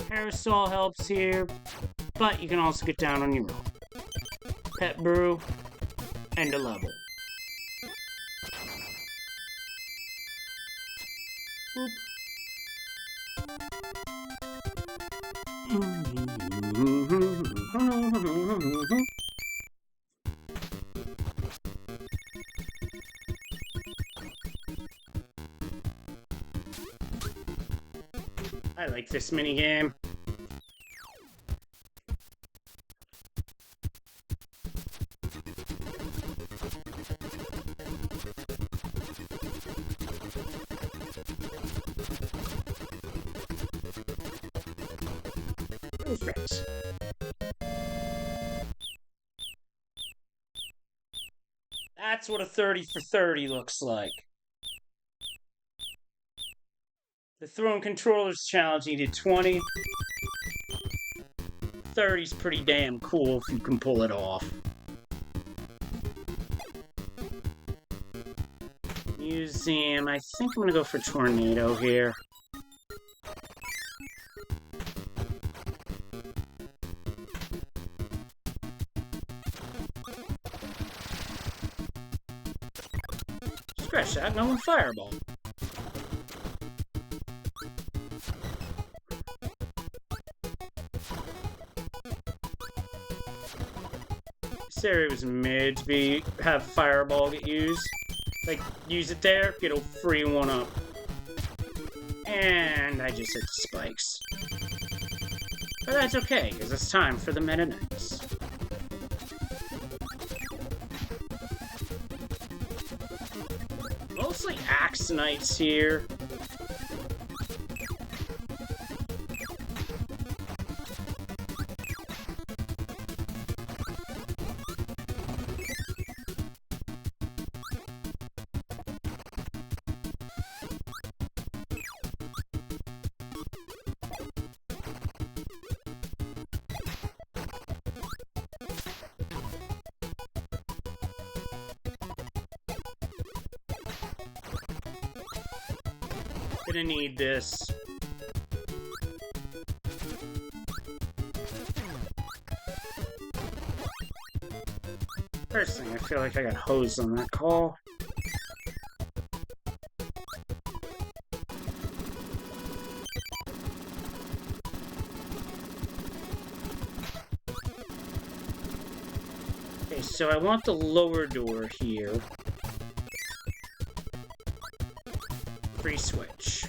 Parasol helps here, but you can also get down on your own. Pet brew, end a level. Boop. I like this minigame. Perfect. That's what a 30 for 30 looks like. The Throne Controllers Challenge needed 20. 30's pretty damn cool if you can pull it off. Museum, I think I'm gonna go for Tornado here. Scratch that, no one Fireball. This area was made to have fireball get used. Like, use it there, get a free one-up. And I just hit the spikes. But that's okay, because it's time for the Meta Knights. Mostly Axe Knights here. Gonna need this. First thing, I feel like I got hosed on that call. Okay, so I want the lower door here. Free switch.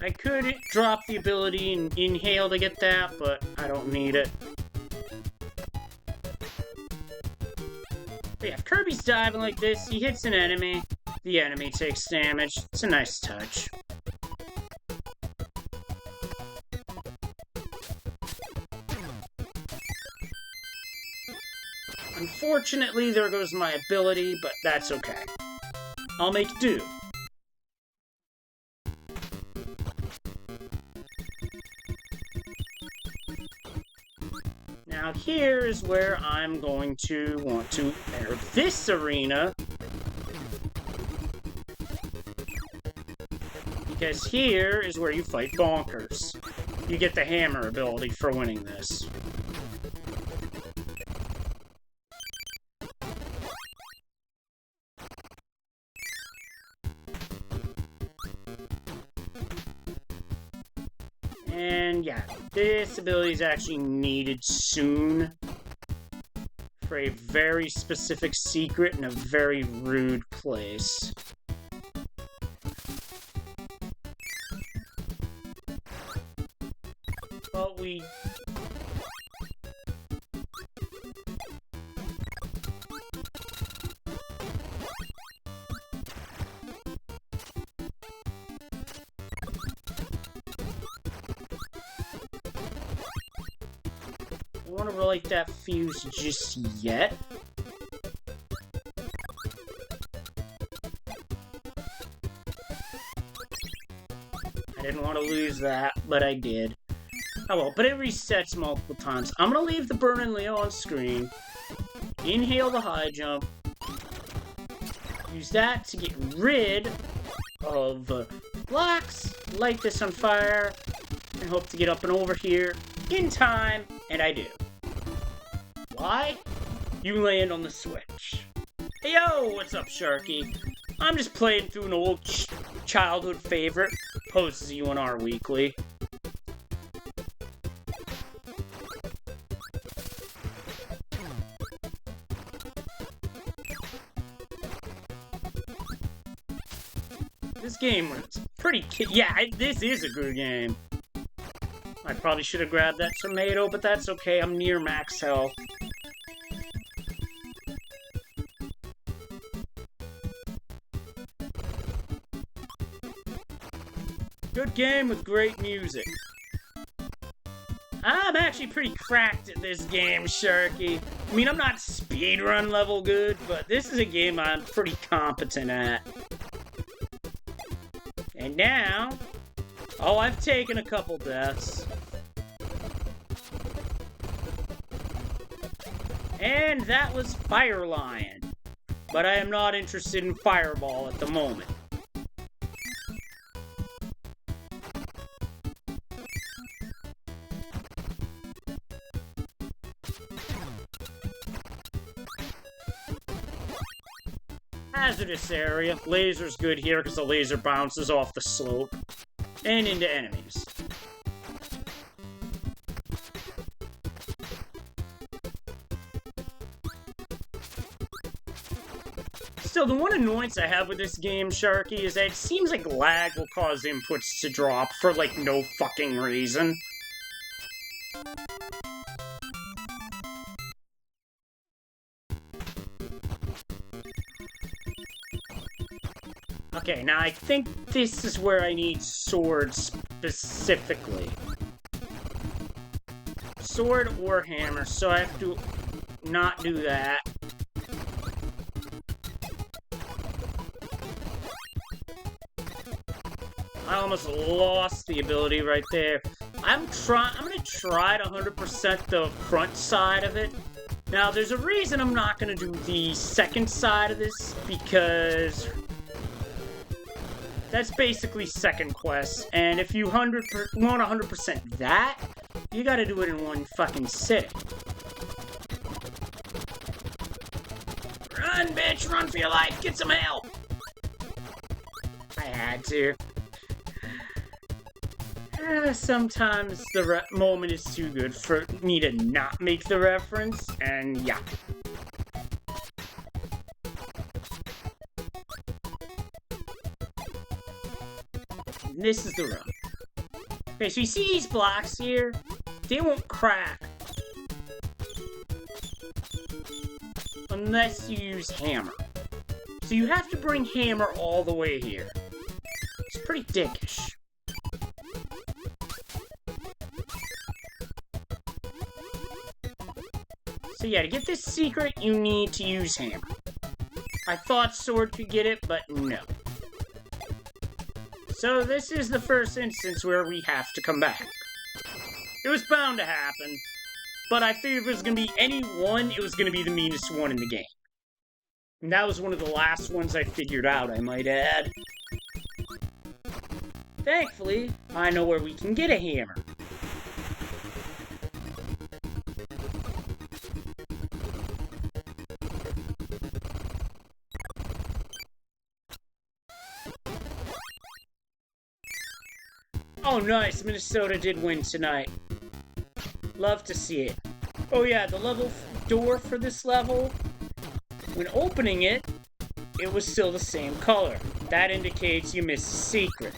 I could drop the ability and inhale to get that, but I don't need it. But yeah, if Kirby's diving like this, he hits an enemy, the enemy takes damage. It's a nice touch. Unfortunately, there goes my ability, but that's okay. I'll make do. Now here is where I'm going to want to enter this arena. Because here is where you fight Bonkers. You get the hammer ability for winning this. And yeah, this ability is actually needed soon for a very specific secret in a very rude place. But we... I don't want to relight that fuse just yet. I didn't want to lose that, but I did. Oh well, but it resets multiple times. I'm gonna leave the Burnin' Leo on screen. Inhale the high jump. Use that to get rid of blocks. Light this on fire. And hope to get up and over here in time. And I do. Why? You land on the switch. Hey yo, what's up, Sharky? I'm just playing through an old childhood favorite. Posts UNR Weekly. This game was pretty this is a good game. I probably should have grabbed that tomato, but that's okay. I'm near max health. Good game with great music. I'm actually pretty cracked at this game, Sharky. I mean, I'm not speedrun level good, but this is a game I'm pretty competent at. And now... oh, I've taken a couple deaths. And that was Fire Lion. But I am not interested in Fireball at the moment. hazardous area. Laser's good here because the laser bounces off the slope and into enemies. Still, the one annoyance I have with this game, Sharky, is that it seems like lag will cause inputs to drop for, like, no fucking reason. Okay, now I think this is where I need sword specifically. Sword or hammer, so I have to not do that. I almost lost the ability right there. I'm gonna try to 100% the front side of it. Now, there's a reason I'm not gonna do the second side of this, because that's basically second quest, and if you want 100% that, you gotta do it in one fucking sitting. Run, bitch! Run for your life! Get some help! I had to. Sometimes the moment is too good for me to not make the reference, and yeah. This is the room. Okay, so you see these blocks here? They won't crack unless you use hammer. So you have to bring hammer all the way here. It's pretty dickish. So yeah, to get this secret, you need to use hammer. I thought sword could get it, but no. So this is the first instance where we have to come back. It was bound to happen, but I figured if it was going to be any one, it was going to be the meanest one in the game. And that was one of the last ones I figured out, I might add. Thankfully, I know where we can get a hammer. Oh, nice. Minnesota did win tonight. Love to see it. Oh, yeah, the level door for this level, when opening it, it was still the same color. That indicates you missed a secret.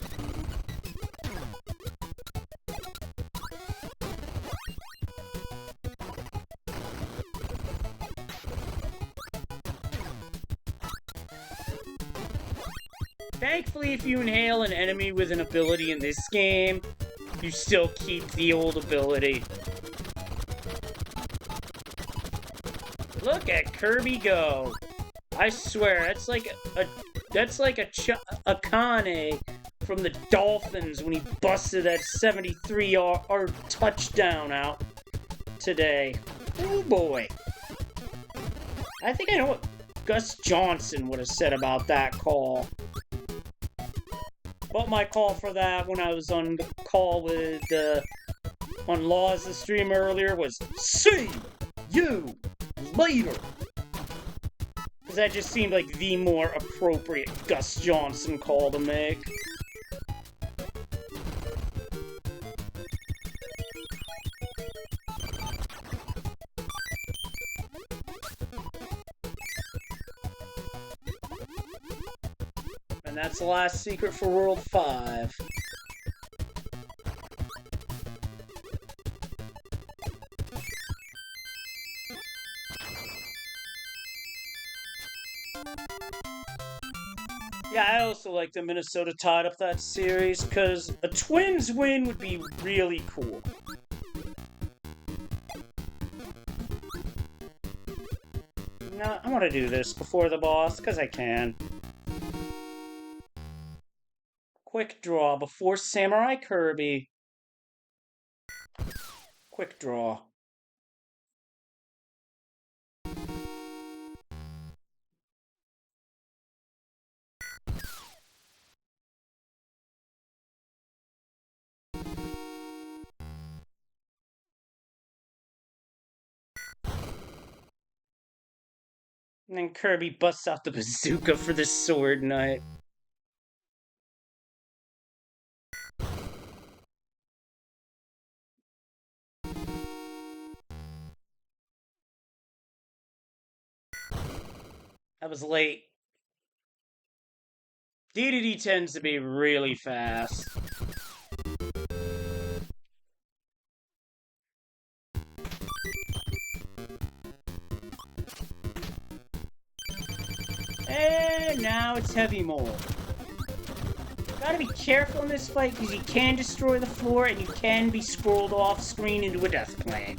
Thankfully, if you inhale an enemy with an ability in this game, you still keep the old ability. Look at Kirby go! I swear, that's like a Kane from the Dolphins when he busted that 73-yard touchdown out today. Oh boy! I think I know what Gus Johnson would have said about that call. But my call for that when I was on the call with on Laws the stream earlier was "See you later," because that just seemed like the more appropriate Gus Johnson call to make. And that's the last secret for World 5. Yeah, I also like that Minnesota tied up that series, because a Twins win would be really cool. No, I want to do this before the boss, because I can. Quick draw before Samurai Kirby. Quick draw. And then Kirby busts out the bazooka for the sword knight. I was late. DDD tends to be really fast. And now it's Heavy Mole. Gotta be careful in this fight because you can destroy the floor and you can be scrolled off screen into a death plane.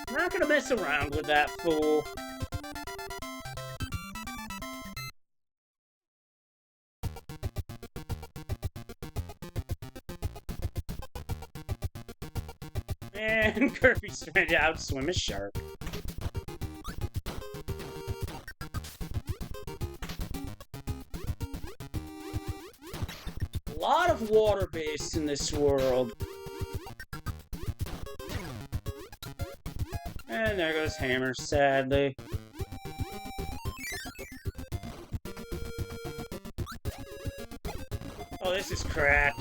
I'm not gonna mess around with that fool. And Kirby's trying to outswim a shark. A lot of water based in this world. And there goes Hammer, sadly. Oh, this is cracked.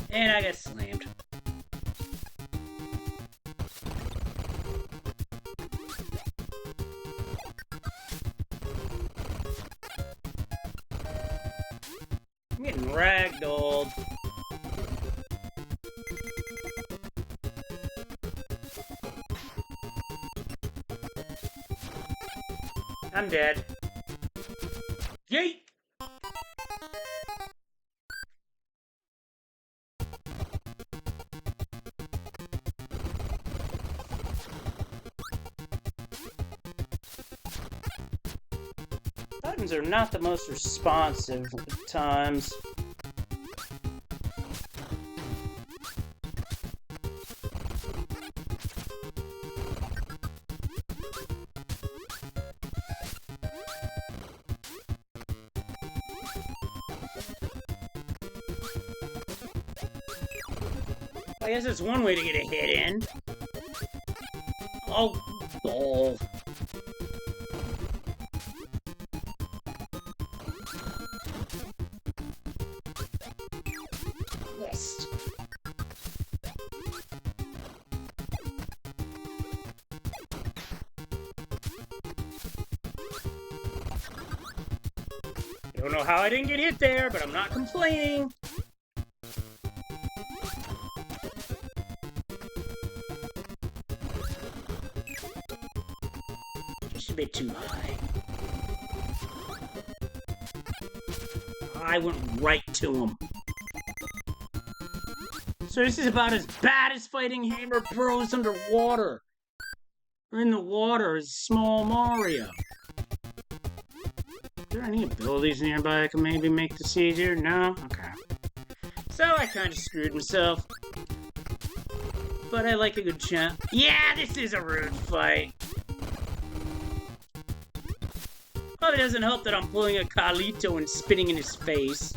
And I got slammed. I'm getting ragdolled. I'm dead. Yeet! Buttons are not the most responsive at times. I guess that's one way to get a hit in. Oh, ball. Yes. I don't know how I didn't get hit there, but I'm not complaining. Just a bit too high. I went right to him. So this is about as bad as fighting Hammer Bros underwater. Or in the water as small Mario. Are there any abilities nearby that can maybe make this easier? No? Okay. So I kind of screwed myself. But I like a good champ. Yeah, this is a rude fight. Probably doesn't help that I'm pulling a Carlito and spitting in his face.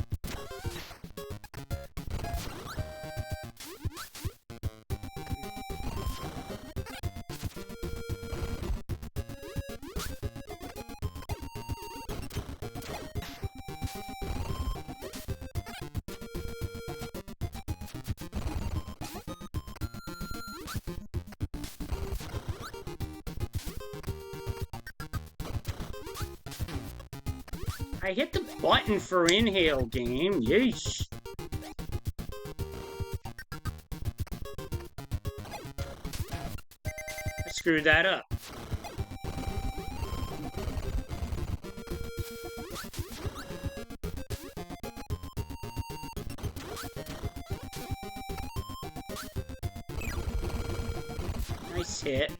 I hit the button for inhale game. Yeesh. I screwed that up. Nice hit.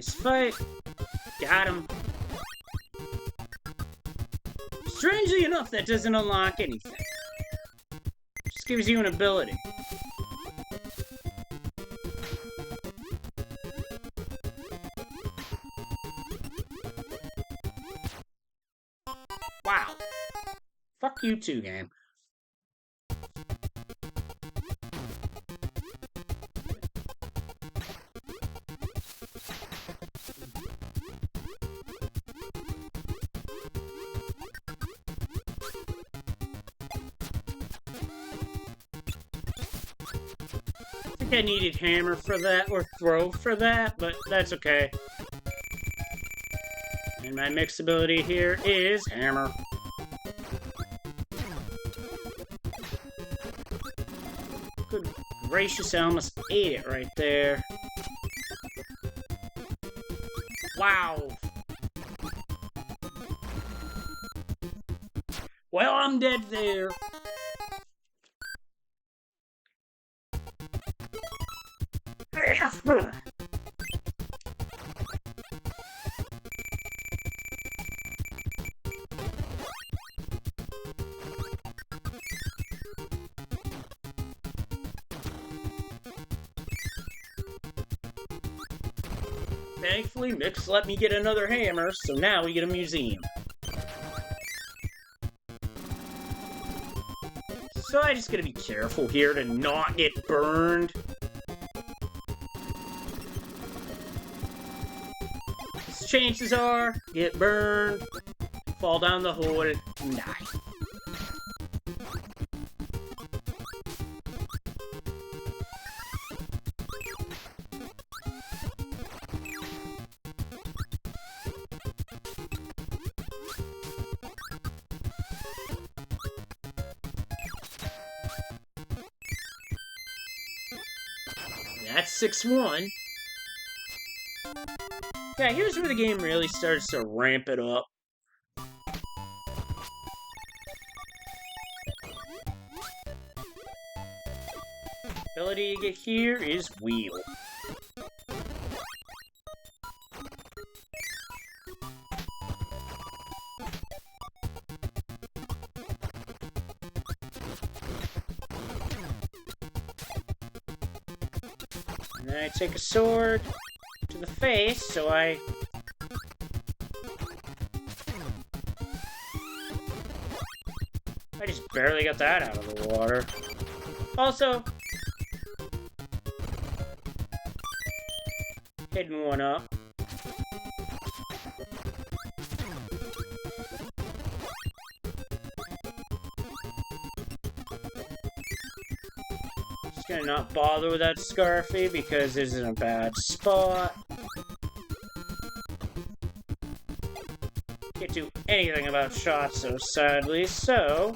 Nice fight. Got him. Strangely enough, that doesn't unlock anything. Just gives you an ability. Wow. Fuck you too, game. I think I needed hammer for that, or throw for that, but that's okay. And my mix ability here is hammer. Good gracious, I almost ate it right there. Wow. Well, I'm dead there. Thankfully, Mix let me get another hammer, so now we get a museum. So I just gotta be careful here to not get burned. Chances are, get burned, fall down the hole, and die. That's 6-1. Yeah, here's where the game really starts to ramp it up. Ability you get here is wheel. And then I take a sword to the face, so I just barely got that out of the water. Also, hidden one up. Just gonna not bother with that Scarfy because it's in a bad spot. Can't do anything about shots, so sadly, so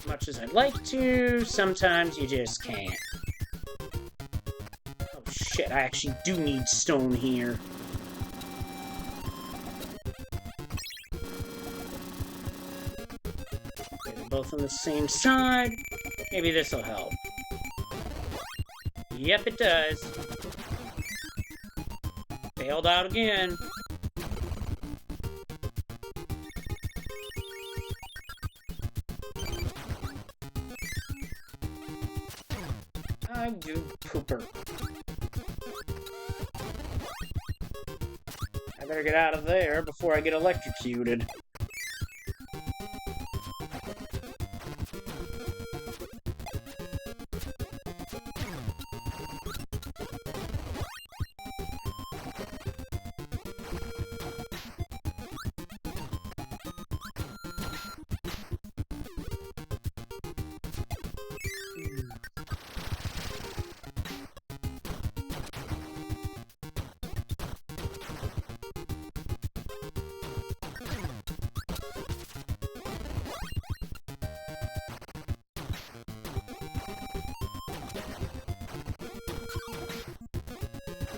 much as I'd like to, sometimes you just can't. Oh shit, I actually do need stone here. Okay, they're both on the same side. Maybe this'll help. Yep, it does. Failed out again. I do pooper. I better get out of there before I get electrocuted.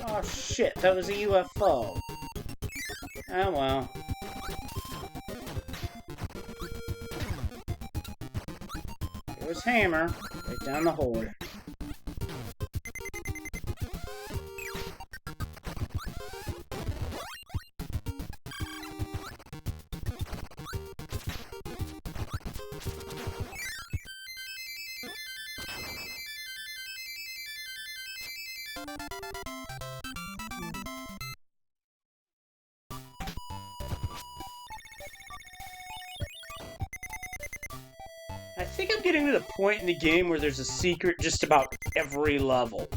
Oh shit, that was a UFO. Oh well. It was hammer, right down the hole. I think I'm getting to the point in the game where there's a secret just about every level.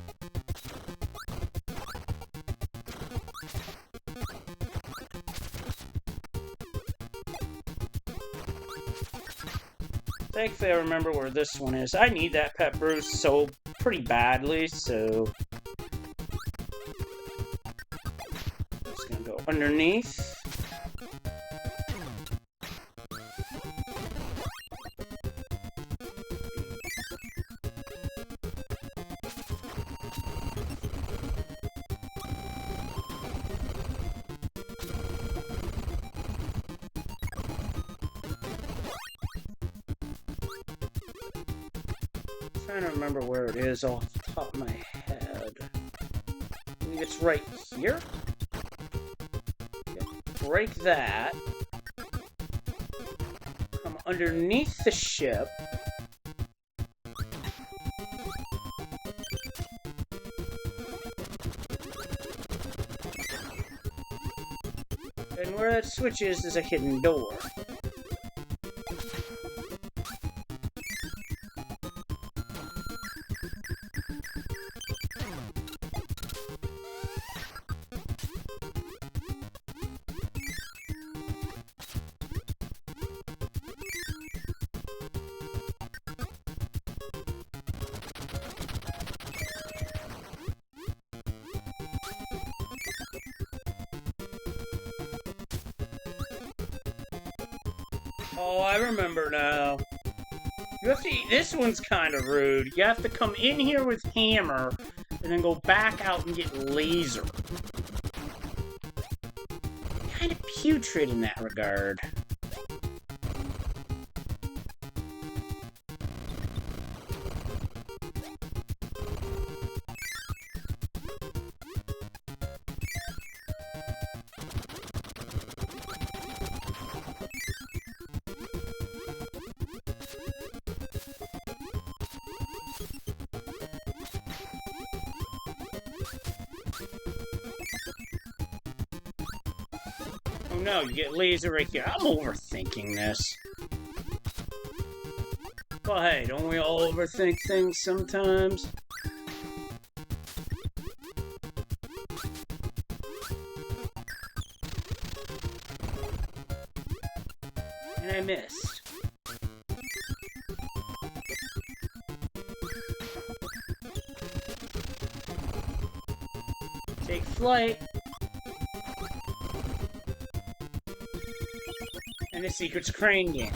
Thankfully, I remember where this one is. I need that pet Bruce so pretty badly, so... Just gonna go underneath. I'm trying to remember where it is off the top of my head. I believe it's right here. Okay. Break that. Come underneath the ship. And where that switch is a hidden door. Oh, I remember now. You have to... This one's kind of rude. You have to come in here with hammer, and then go back out and get laser. Kind of putrid in that regard. Oh no, you get laser right here. I'm overthinking this. Well, hey, don't we all overthink things sometimes? And I missed. Take flight. And the secret's crane game.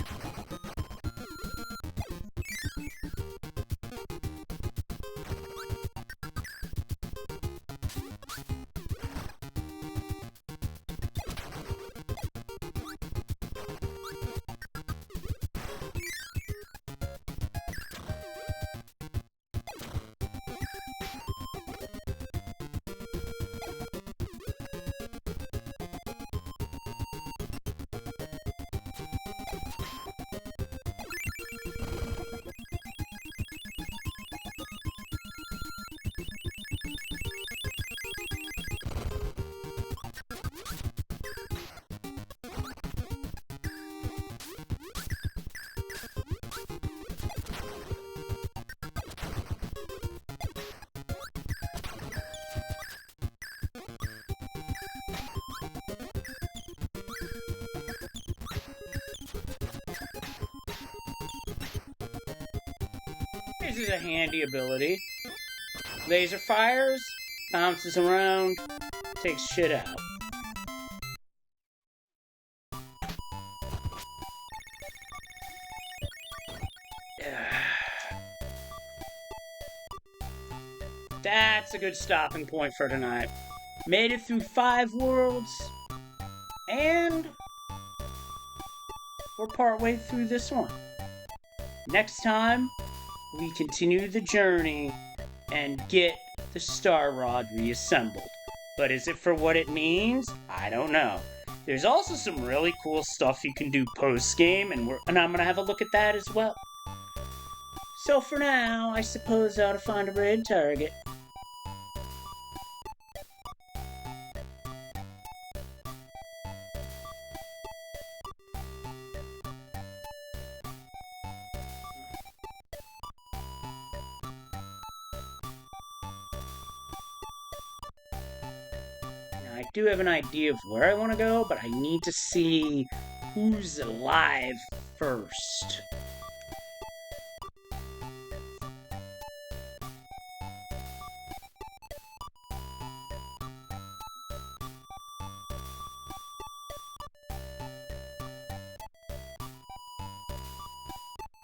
This is a handy ability. Laser fires, bounces around, takes shit out. That's a good stopping point for tonight. Made it through 5 worlds, and we're partway through this one. Next time, we continue the journey and get the Star Rod reassembled. But is it for what it means? I don't know. There's also some really cool stuff you can do post-game, and I'm gonna have a look at that as well. So for now, I suppose I ought to find a red target. do have an idea of where I want to go, but I need to see who's alive first.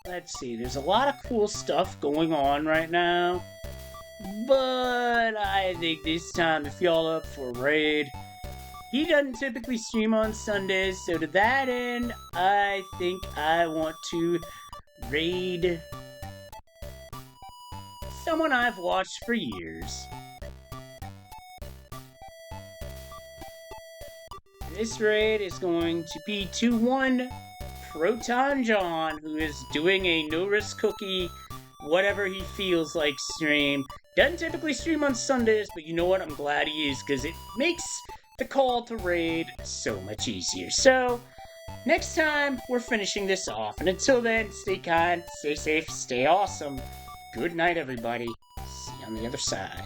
Let's see, there's a lot of cool stuff going on right now. But I think this time, if y'all up for a raid, he doesn't typically stream on Sundays, so to that end, I think I want to raid someone I've watched for years. This raid is going to be to one Proton John, who is doing a no-risk cookie, whatever he feels like stream. Doesn't typically stream on Sundays, but you know what? I'm glad he is, because it makes the call to raid so much easier. So, next time, we're finishing this off. And until then, stay kind, stay safe, stay awesome. Good night, everybody. See you on the other side.